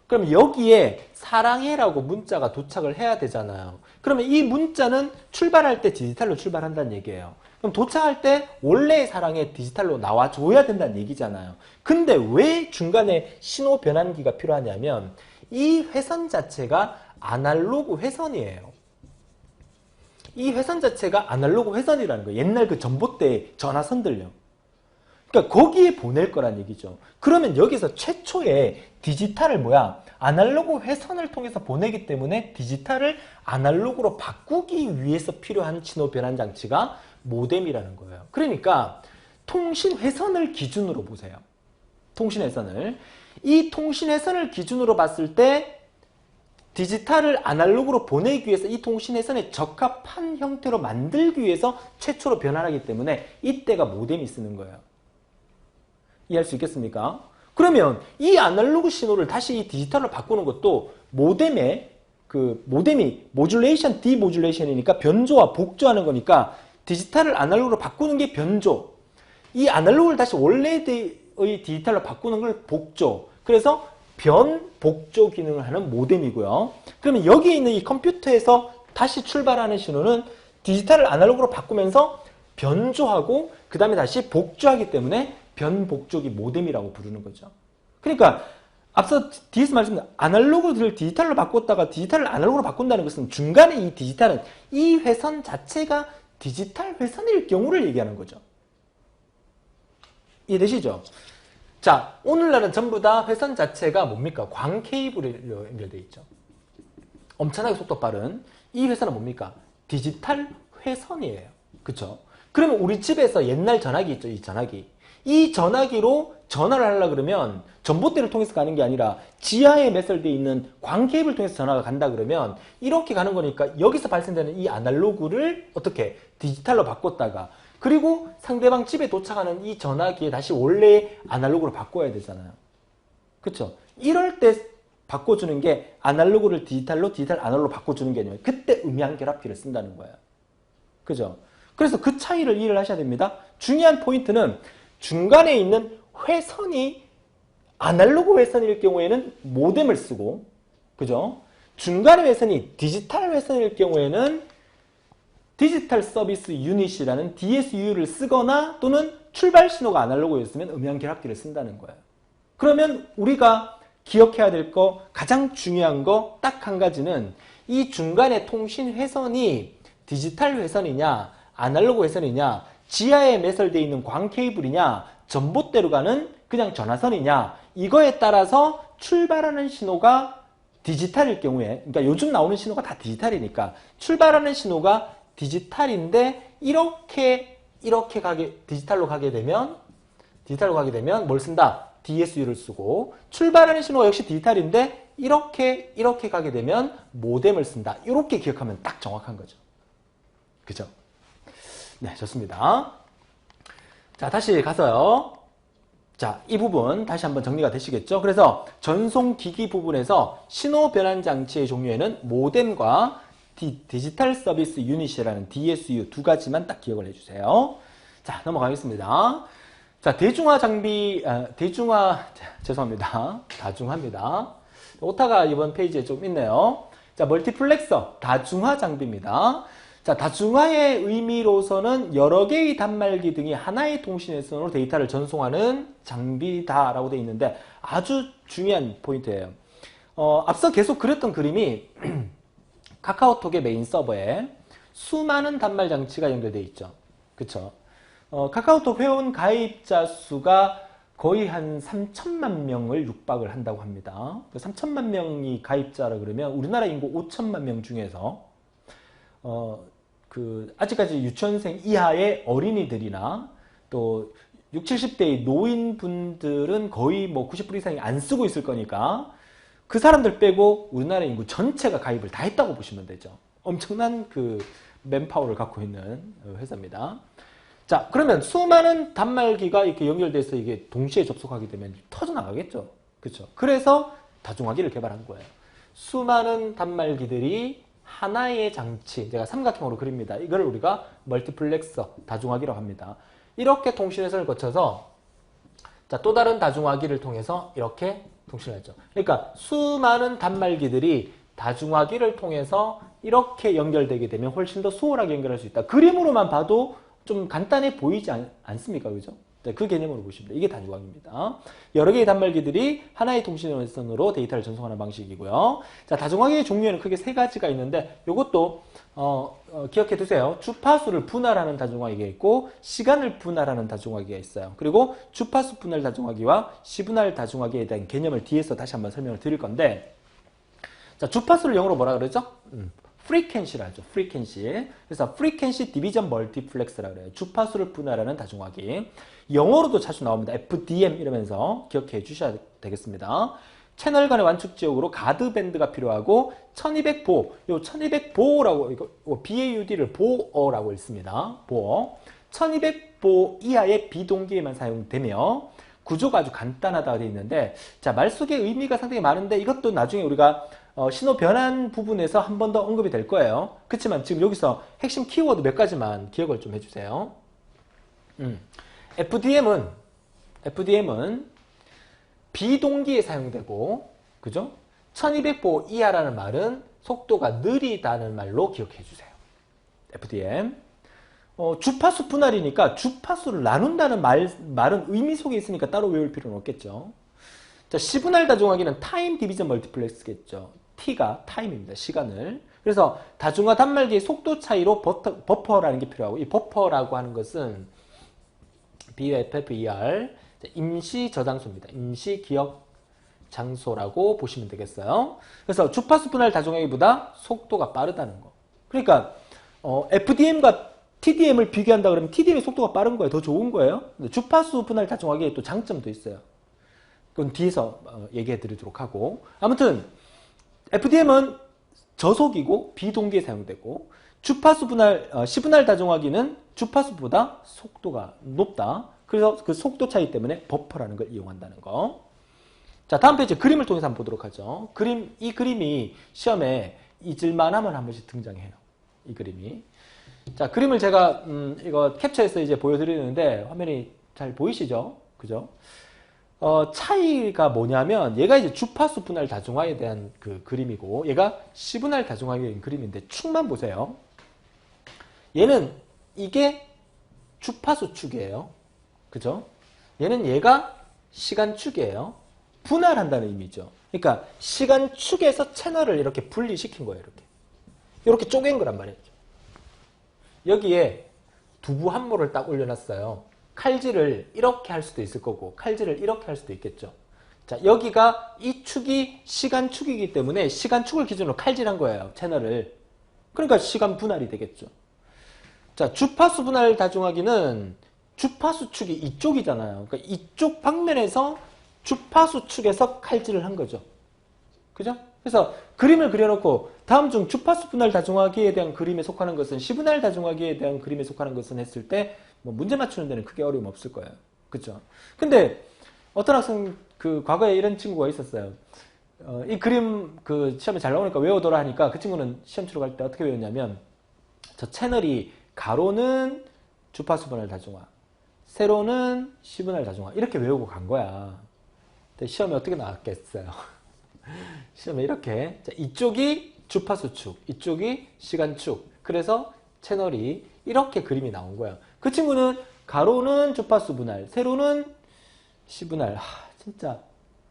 그럼 여기에 사랑해라고 문자가 도착을 해야 되잖아요. 그러면 이 문자는 출발할 때 디지털로 출발한다는 얘기예요. 그럼 도착할 때 원래의 사랑해 디지털로 나와줘야 된다는 얘기잖아요. 근데 왜 중간에 신호 변환기가 필요하냐면 이 회선 자체가 아날로그 회선이에요. 이 회선 자체가 아날로그 회선이라는 거예요. 옛날 그 전봇대 전화선들요. 그러니까 거기에 보낼 거란 얘기죠. 그러면 여기서 최초의 디지털을 아날로그 회선을 통해서 보내기 때문에 디지털을 아날로그로 바꾸기 위해서 필요한 신호 변환 장치가 모뎀이라는 거예요. 그러니까 통신 회선을 기준으로 보세요. 통신 회선을. 이 통신 회선을 기준으로 봤을 때 디지털을 아날로그로 보내기 위해서 이 통신 회선에 적합한 형태로 만들기 위해서 최초로 변환하기 때문에 이때가 모뎀이 쓰는 거예요. 이해할 수 있겠습니까? 그러면 이 아날로그 신호를 다시 이 디지털로 바꾸는 것도 모뎀이 모듈레이션, 디모듈레이션이니까 변조와 복조하는 거니까 디지털을 아날로그로 바꾸는 게 변조, 이 아날로그를 다시 원래의 디지털로 바꾸는 걸 복조, 그래서 변복조 기능을 하는 모뎀이고요. 그러면 여기에 있는 이 컴퓨터에서 다시 출발하는 신호는 디지털을 아날로그로 바꾸면서 변조하고 그 다음에 다시 복조하기 때문에 변복조기 모뎀이라고 부르는 거죠. 그러니까 앞서 뒤에서 말씀드린 아날로그를 디지털로 바꿨다가 디지털을 아날로그로 바꾼다는 것은 중간에 이 디지털은 이 회선 자체가 디지털 회선일 경우를 얘기하는 거죠. 이해되시죠? 자, 오늘날은 전부 다 회선 자체가 뭡니까? 광 케이블로 연결되어 있죠. 엄청나게 속도 빠른 이 회선은 뭡니까? 디지털 회선이에요. 그쵸? 그러면 우리 집에서 옛날 전화기 있죠? 이 전화기. 이 전화기로 전화를 하려고 그러면 전봇대를 통해서 가는 게 아니라 지하에 매설되어 있는 광 케이블을 통해서 전화가 간다 그러면 이렇게 가는 거니까 여기서 발생되는 이 아날로그를 어떻게 디지털로 바꿨다가 그리고 상대방 집에 도착하는 이 전화기에 다시 원래 아날로그로 바꿔야 되잖아요. 그쵸? 이럴 때 바꿔주는 게 아날로그를 디지털로 디지털 아날로그로 바꿔주는 게 아니에요. 그때 음향결합기를 쓴다는 거예요. 그죠? 그래서 그 차이를 이해를 하셔야 됩니다. 중요한 포인트는 중간에 있는 회선이 아날로그 회선일 경우에는 모뎀을 쓰고, 그죠? 중간의 회선이 디지털 회선일 경우에는 디지털 서비스 유닛이라는 DSU를 쓰거나 또는 출발 신호가 아날로그였으면 음향 결합기를 쓴다는 거예요. 그러면 우리가 기억해야 될 거 가장 중요한 거 딱 한 가지는 이 중간의 통신 회선이 디지털 회선이냐 아날로그 회선이냐 지하에 매설되어 있는 광 케이블이냐 전봇대로 가는 그냥 전화선이냐 이거에 따라서 출발하는 신호가 디지털일 경우에 그러니까 요즘 나오는 신호가 다 디지털이니까 출발하는 신호가 디지털인데 이렇게 디지털로 가게 되면 뭘 쓴다? DSU를 쓰고 출발하는 신호가 역시 디지털인데 이렇게 가게 되면 모뎀을 쓴다. 이렇게 기억하면 딱 정확한 거죠. 그죠? 네, 좋습니다. 자, 다시 가서요. 자, 이 부분 다시 한번 정리가 되시겠죠? 그래서 전송기기 부분에서 신호 변환 장치의 종류에는 모뎀과 디지털 서비스 유닛이라는 DSU 두 가지만 딱 기억을 해주세요. 자, 넘어가겠습니다. 자, 대중화 장비, 죄송합니다. 다중화입니다. 오타가 이번 페이지에 좀 있네요. 자, 멀티플렉서, 다중화 장비입니다. 자, 다중화의 의미로서는 여러 개의 단말기 등이 하나의 통신회선으로 데이터를 전송하는 장비다라고 되어 있는데 아주 중요한 포인트예요. 앞서 계속 그렸던 그림이 카카오톡의 메인 서버에 수많은 단말 장치가 연결되어 있죠. 그쵸? 카카오톡 회원 가입자 수가 거의 한 3천만 명을 육박을 한다고 합니다. 3천만 명이 가입자라 그러면 우리나라 인구 5천만 명 중에서 아직까지 유치원생 이하의 어린이들이나 또 60, 70대의 노인분들은 거의 뭐 90% 이상이 안 쓰고 있을 거니까 그 사람들 빼고 우리나라 인구 전체가 가입을 다 했다고 보시면 되죠. 엄청난 그 맨파워를 갖고 있는 회사입니다. 자, 그러면 수많은 단말기가 이렇게 연결돼서 이게 동시에 접속하게 되면 터져나가겠죠. 그렇죠? 그래서 다중화기를 개발한 거예요. 수많은 단말기들이 하나의 장치, 제가 삼각형으로 그립니다. 이걸 우리가 멀티플렉서, 다중화기라고 합니다. 이렇게 통신회선을 거쳐서 자, 또 다른 다중화기를 통해서 이렇게 통신을 하죠. 그러니까 수많은 단말기들이 다중화기를 통해서 이렇게 연결되게 되면 훨씬 더 수월하게 연결할 수 있다. 그림으로만 봐도 좀 간단해 보이지 않습니까? 그죠? 그 개념으로 보시면 돼요. 이게 다중화기입니다. 여러 개의 단말기들이 하나의 통신선으로 데이터를 전송하는 방식이고요. 자, 다중화기의 종류에는 크게 세 가지가 있는데 이것도 기억해 두세요. 주파수를 분할하는 다중화기가 있고 시간을 분할하는 다중화기가 있어요. 그리고 주파수 분할 다중화기와 시분할 다중화기에 대한 개념을 뒤에서 다시 한번 설명을 드릴 건데 자, 주파수를 영어로 뭐라 그러죠? 프리퀀시라 하죠. 프리퀀시. 그래서 프리퀀시 디비전 멀티플렉스라 그래요. 주파수를 분할하는 다중화기. 영어로도 자주 나옵니다. FDM 이러면서 기억해 주셔야 되겠습니다. 채널 간의 완축 지역으로 가드밴드가 필요하고 1200보, 요 1200보라고 이거 BAUD를 보어라고 읽습니다. 보어. 1200보 이하의 비동기에만 사용되며 구조가 아주 간단하다고 되어 있는데 자, 말 속에 의미가 상당히 많은데 이것도 나중에 우리가 신호 변환 부분에서 한 번 더 언급이 될 거예요. 그렇지만 지금 여기서 핵심 키워드 몇 가지만 기억을 좀 해주세요. FDM은 비동기에 사용되고, 그죠? 1200보 이하라는 말은 속도가 느리다는 말로 기억해 주세요. FDM. 주파수 분할이니까 주파수를 나눈다는 말은 의미 속에 있으니까 따로 외울 필요는 없겠죠. 자, 시분할 다중화기는 타임 디비전 멀티플렉스겠죠. T가 타임입니다. 시간을. 그래서 다중화 단말기의 속도 차이로 버퍼라는 게 필요하고 이 버퍼라고 하는 것은 BFFER 임시 저장소입니다. 임시 기억 장소라고 보시면 되겠어요. 그래서 주파수 분할 다중화기보다 속도가 빠르다는 거. 그러니까 FDM과 TDM을 비교한다 그러면 TDM의 속도가 빠른 거예요. 더 좋은 거예요. 근데 주파수 분할 다중화기에 또 장점도 있어요. 그건 뒤에서 얘기해 드리도록 하고 아무튼 FDM은 저속이고 비동기에 사용되고 주파수 분할, 시분할 다중화기는 주파수보다 속도가 높다. 그래서 그 속도 차이 때문에 버퍼라는 걸 이용한다는 거. 자, 다음 페이지 그림을 통해서 한번 보도록 하죠. 이 그림이 시험에 잊을만 하면 한 번씩 등장해요. 이 그림이. 자, 그림을 제가 이거 캡처해서 이제 보여드리는데 화면이 잘 보이시죠? 그죠? 차이가 뭐냐면 얘가 이제 주파수 분할 다중화에 대한 그 그림이고 얘가 시분할 다중화에 대한 그림인데 축만 보세요. 얘는 이게 주파수 축이에요. 그죠? 얘가 시간 축이에요. 분할한다는 의미죠. 그러니까 시간 축에서 채널을 이렇게 분리시킨 거예요. 이렇게 쪼갠 거란 말이죠. 여기에 두부 한 모를 딱 올려놨어요. 칼질을 이렇게 할 수도 있을 거고 칼질을 이렇게 할 수도 있겠죠. 자, 여기가 이 축이 시간 축이기 때문에 시간 축을 기준으로 칼질한 거예요. 채널을. 그러니까 시간 분할이 되겠죠. 자, 주파수 분할 다중화기는 주파수 축이 이쪽이잖아요. 그러니까 이쪽 방면에서 주파수 축에서 칼질을 한 거죠. 그죠? 그래서 그림을 그려놓고 다음 중 주파수 분할 다중화기에 대한 그림에 속하는 것은 시분할 다중화기에 대한 그림에 속하는 것은 했을 때 뭐 문제 맞추는 데는 크게 어려움 없을 거예요. 그죠? 근데 어떤 학생 과거에 이런 친구가 있었어요. 이 그림 시험에 잘 나오니까 외워둬라 하니까 그 친구는 시험 치러 갈 때 어떻게 외웠냐면 저 채널이 가로는 주파수 분할 다중화, 세로는 C분할 다중화. 이렇게 외우고 간 거야. 근데 시험에 어떻게 나왔겠어요? 시험에 이렇게. 자, 이쪽이 주파수축, 이쪽이 시간축. 그래서 채널이 이렇게 그림이 나온 거야. 그 친구는 가로는 주파수 분할, 세로는 C분할. 진짜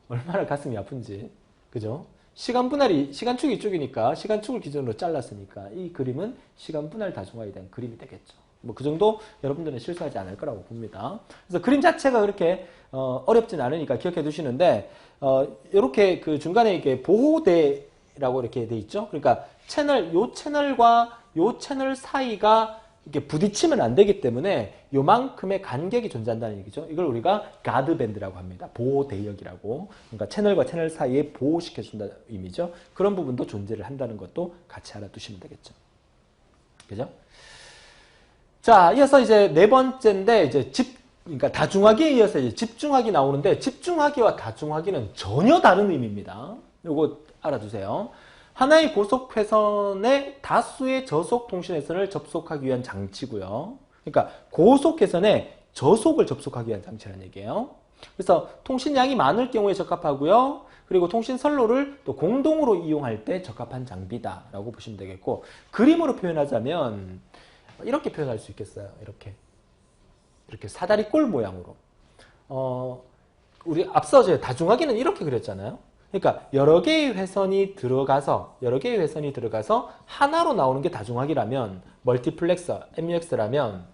얼마나 가슴이 아픈지. 그죠? 시간 분할이, 시간축이 이쪽이니까 시간축을 기준으로 잘랐으니까 이 그림은 시간 분할 다중화에 대한 그림이 되겠죠. 뭐 그 정도 여러분들은 실수하지 않을 거라고 봅니다. 그래서 그림 자체가 그렇게 어렵진 않으니까 기억해 두시는데 이렇게 그 중간에 이게 보호대라고 이렇게 돼 있죠. 그러니까 요 채널과 요 채널 사이가 이렇게 부딪히면 안 되기 때문에 요만큼의 간격이 존재한다는 얘기죠. 이걸 우리가 가드밴드라고 합니다. 보호대역이라고. 그러니까 채널과 채널 사이에 보호시켜준다는 의미죠. 그런 부분도 존재를 한다는 것도 같이 알아두시면 되겠죠. 그죠? 자, 이어서 이제 네 번째인데, 이제 그러니까 다중화기에 이어서 이제 집중화기 나오는데, 집중화기와 다중화기는 전혀 다른 의미입니다. 요거 알아두세요. 하나의 고속회선에 다수의 저속 통신회선을 접속하기 위한 장치고요. 그러니까 고속회선에 저속을 접속하기 위한 장치라는 얘기예요. 그래서 통신량이 많을 경우에 적합하고요. 그리고 통신 선로를 또 공동으로 이용할 때 적합한 장비다라고 보시면 되겠고, 그림으로 표현하자면 이렇게 표현할 수 있겠어요. 이렇게 사다리꼴 모양으로. 우리 앞서 다중화기는 이렇게 그렸잖아요. 그러니까 여러 개의 회선이 들어가서 하나로 나오는 게 다중화기라면, 멀티플렉서, MUX라면,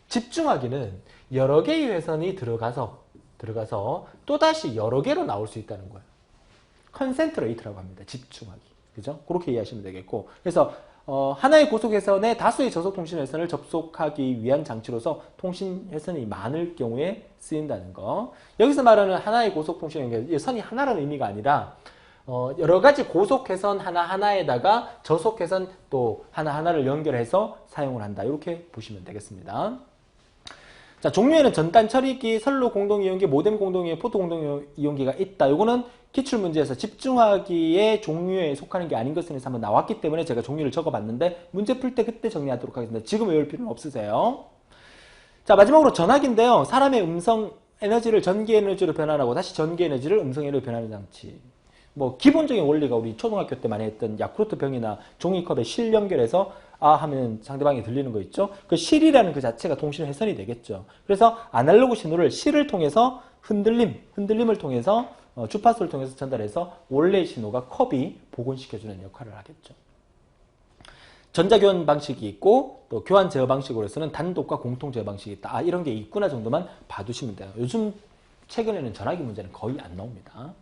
집중화기는 여러 개의 회선이 들어가서 또다시 여러 개로 나올 수 있다는 거예요. 컨센트레이트라고 합니다. 집중화기. 그죠? 그렇게 이해하시면 되겠고. 그래서 하나의 고속회선에 다수의 저속통신회선을 접속하기 위한 장치로서 통신회선이 많을 경우에 쓰인다는 거. 여기서 말하는 하나의 고속통신회선, 선이 하나라는 의미가 아니라 여러 가지 고속회선 하나하나에다가 저속회선 또 하나하나를 연결해서 사용을 한다. 이렇게 보시면 되겠습니다. 자, 종류에는 전단 처리기, 선로 공동이용기, 모뎀 공동이용, 포트 공동이용기가 있다. 이거는 기출문제에서 집중화기의 종류에 속하는 게 아닌 것에 대해서 한번 나왔기 때문에 제가 종류를 적어봤는데 문제 풀 때 그때 정리하도록 하겠습니다. 지금 외울 필요는 없으세요. 자, 마지막으로 전화기인데요. 사람의 음성 에너지를 전기 에너지로 변환하고 다시 전기 에너지를 음성 에너지로 변하는 장치. 뭐 기본적인 원리가 우리 초등학교 때 많이 했던 야쿠르트 병이나 종이컵에 실 연결해서 아 하면 상대방이 들리는 거 있죠. 그 실이라는 그 자체가 통신 회선이 되겠죠. 그래서 아날로그 신호를 실을 통해서 흔들림을 통해서 주파수를 통해서 전달해서 원래의 신호가 컵이 복원시켜주는 역할을 하겠죠. 전자교환 방식이 있고 또 교환 제어 방식으로서는 단독과 공통 제어 방식이 있다. 아, 이런 게 있구나 정도만 봐두시면 돼요. 요즘 최근에는 전화기 문제는 거의 안 나옵니다.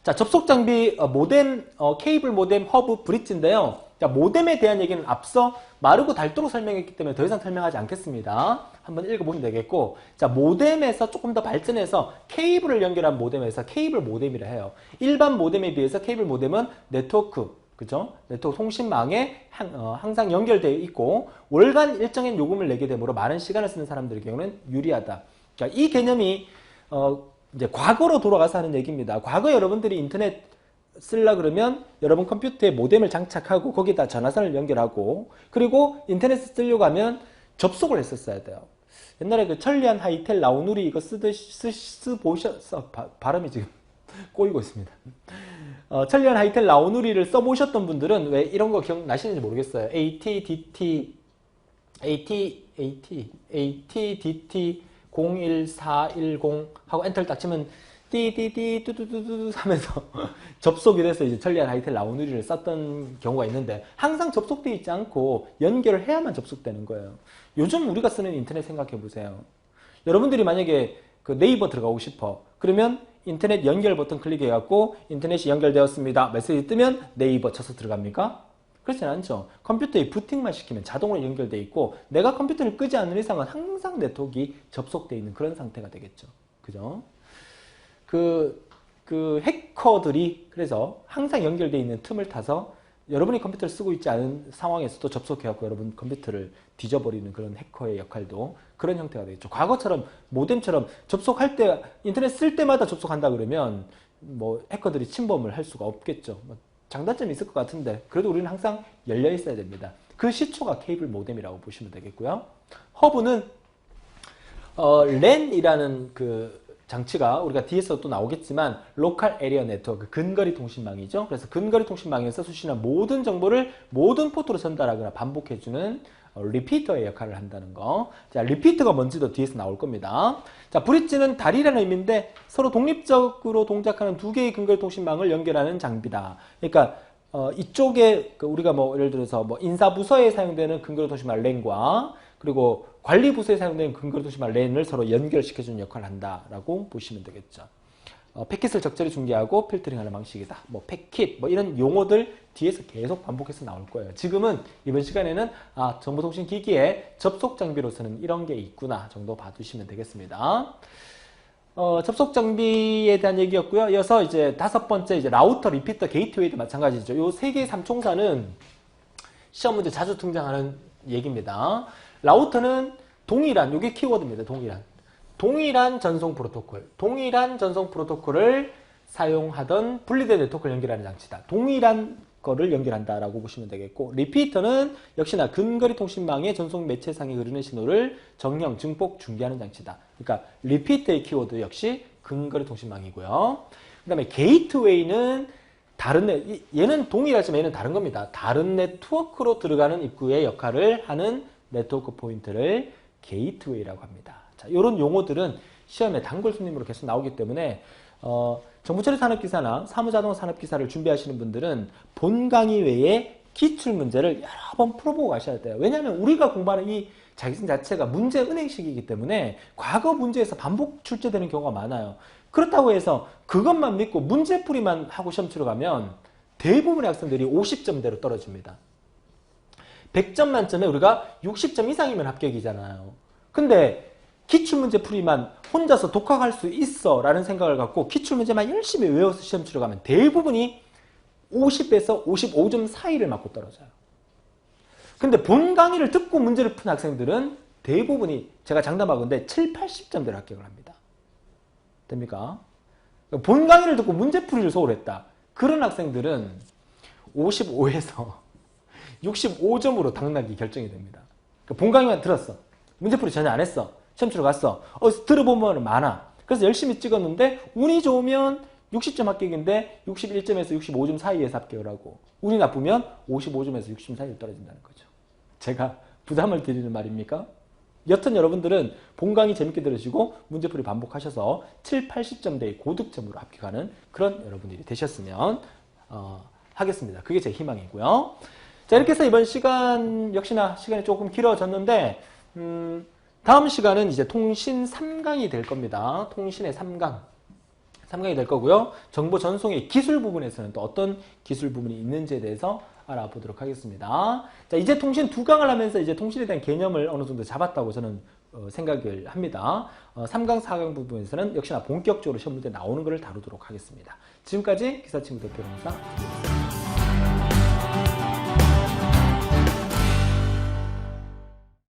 자, 접속 장비 모뎀, 케이블 모뎀, 허브, 브릿지인데요. 자, 모뎀에 대한 얘기는 앞서 마르고 닳도록 설명했기 때문에 더 이상 설명하지 않겠습니다. 한번 읽어보면 되겠고, 자, 모뎀에서 조금 더 발전해서 케이블을 연결한 모뎀에서 케이블 모뎀이라 해요. 일반 모뎀에 비해서 케이블 모뎀은 네트워크, 그죠? 네트워크 통신망에 항상 연결되어 있고 월간 일정한 요금을 내게 되므로 많은 시간을 쓰는 사람들의 경우는 유리하다. 자, 이 개념이 이제 과거로 돌아가서 하는 얘기입니다. 과거 여러분들이 인터넷 쓰려 그러면 여러분 컴퓨터에 모뎀을 장착하고 거기다 전화선을 연결하고 그리고 인터넷 쓰려고 하면 접속을 했었어야 돼요. 옛날에 그 천리안 하이텔 라우누리 이거 쓰보셨어? 발음이 지금 꼬이고 있습니다. 천리안 하이텔 라우누리를 써보셨던 분들은 왜 이런 거 기억나시는지 모르겠어요. AT, DT 01410 하고 엔터를 딱 치면 띠띠띠 뚜뚜뚜뚜 하면서 접속이 돼서 이제 천리안 하이텔 라우누리를 썼던 경우가 있는데 항상 접속되어 있지 않고 연결을 해야만 접속되는 거예요. 요즘 우리가 쓰는 인터넷 생각해 보세요. 여러분들이 만약에 그 네이버 들어가고 싶어. 그러면 인터넷 연결 버튼 클릭해갖고 인터넷이 연결되었습니다. 메시지 뜨면 네이버 쳐서 들어갑니까? 그렇진 않죠. 컴퓨터에 부팅만 시키면 자동으로 연결되어 있고 내가 컴퓨터를 끄지 않는 이상은 항상 네트워크가 접속되어 있는 그런 상태가 되겠죠. 그죠? 그 해커들이 그래서 항상 연결되어 있는 틈을 타서 여러분이 컴퓨터를 쓰고 있지 않은 상황에서도 접속해갖고 여러분 컴퓨터를 뒤져버리는 그런 해커의 역할도 그런 형태가 되겠죠. 과거처럼 모뎀처럼 접속할 때 인터넷 쓸 때마다 접속한다 그러면 뭐 해커들이 침범을 할 수가 없겠죠. 장단점이 있을 것 같은데 그래도 우리는 항상 열려 있어야 됩니다. 그 시초가 케이블 모뎀이라고 보시면 되겠고요. 허브는 LAN이라는 그 장치가 우리가 뒤에서 또 나오겠지만 로컬 에리어 네트워크 근거리 통신망이죠. 그래서 근거리 통신망에서 수신한 모든 정보를 모든 포트로 전달하거나 반복해주는 리피터의 역할을 한다는 거. 자, 리피터가 뭔지도 뒤에서 나올 겁니다. 자, 브릿지는 다리라는 의미인데 서로 독립적으로 동작하는 두 개의 근거리 통신망을 연결하는 장비다. 그러니까 이쪽에 우리가 뭐 예를 들어서 뭐 인사부서에 사용되는 근거리 통신망 랜과 그리고 관리부서에 사용되는 근거리 통신망 랜을 서로 연결시켜주는 역할을 한다라고 보시면 되겠죠. 패킷을 적절히 중계하고 필터링하는 방식이다. 뭐 패킷, 뭐 이런 용어들 뒤에서 계속 반복해서 나올 거예요. 지금은 이번 시간에는 정보통신기기의 접속 장비로서는 이런 게 있구나 정도 봐두시면 되겠습니다. 접속 장비에 대한 얘기였고요. 이어서 이제 5번째 이제 라우터, 리피터, 게이트웨이도 마찬가지죠. 요 세 개의 삼총사는 시험 문제 자주 등장하는 얘기입니다. 라우터는 동일한, 요게 키워드입니다. 동일한 전송 프로토콜을 사용하던 분리된 네트워크를 연결하는 장치다. 동일한 거를 연결한다라고 보시면 되겠고, 리피터는 역시나 근거리 통신망의 전송 매체상에 흐르는 신호를 정형, 증폭, 중계하는 장치다. 그러니까 리피터의 키워드 역시 근거리 통신망이고요. 그 다음에 게이트웨이는 얘는 동일하지만 얘는 다른 겁니다. 다른 네트워크로 들어가는 입구의 역할을 하는 네트워크 포인트를 게이트웨이라고 합니다. 자, 이런 용어들은 시험에 단골 손님으로 계속 나오기 때문에 정보처리 산업기사나 사무자동 산업기사를 준비하시는 분들은 본 강의 외에 기출문제를 여러 번 풀어보고 가셔야 돼요. 왜냐하면 우리가 공부하는 이 자기성 자체가 문제 은행식이기 때문에 과거 문제에서 반복 출제되는 경우가 많아요. 그렇다고 해서 그것만 믿고 문제풀이만 하고 시험 치러 가면 대부분의 학생들이 50점대로 떨어집니다. 100점 만점에 우리가 60점 이상이면 합격이잖아요. 근데 기출문제 풀이만 혼자서 독학할 수 있어 라는 생각을 갖고 기출문제만 열심히 외워서 시험 치러 가면 대부분이 50에서 55점 사이를 맞고 떨어져요. 근데 본 강의를 듣고 문제를 푼 학생들은 대부분이 제가 장담하건대 7, 80점대로 합격을 합니다. 됩니까? 본 강의를 듣고 문제풀이를 소홀했다. 그런 학생들은 55에서 65점으로 당락이 결정이 됩니다. 본 강의만 들었어. 문제풀이 전혀 안 했어. 시험 치러 갔어. 들어보면 많아. 그래서 열심히 찍었는데 운이 좋으면 60점 합격인데 61점에서 65점 사이에서 합격을 하고 운이 나쁘면 55점에서 60점 사이로 떨어진다는 거죠. 제가 부담을 드리는 말입니까? 여튼 여러분들은 본 강의 재밌게 들으시고 문제풀이 반복하셔서 7, 80점대의 고득점으로 합격하는 그런 여러분들이 되셨으면 하겠습니다. 그게 제 희망이고요. 자, 이렇게 해서 이번 시간 역시나 시간이 조금 길어졌는데 다음 시간은 이제 통신 3강이 될 겁니다. 통신의 3강이 될 거고요. 정보 전송의 기술 부분에서는 또 어떤 기술 부분이 있는지에 대해서 알아보도록 하겠습니다. 자, 이제 통신 2강을 하면서 이제 통신에 대한 개념을 어느 정도 잡았다고 저는 생각을 합니다. 3강, 4강 부분에서는 역시나 본격적으로 시험 문제 나오는 것을 다루도록 하겠습니다. 지금까지 기사친구 대표 강사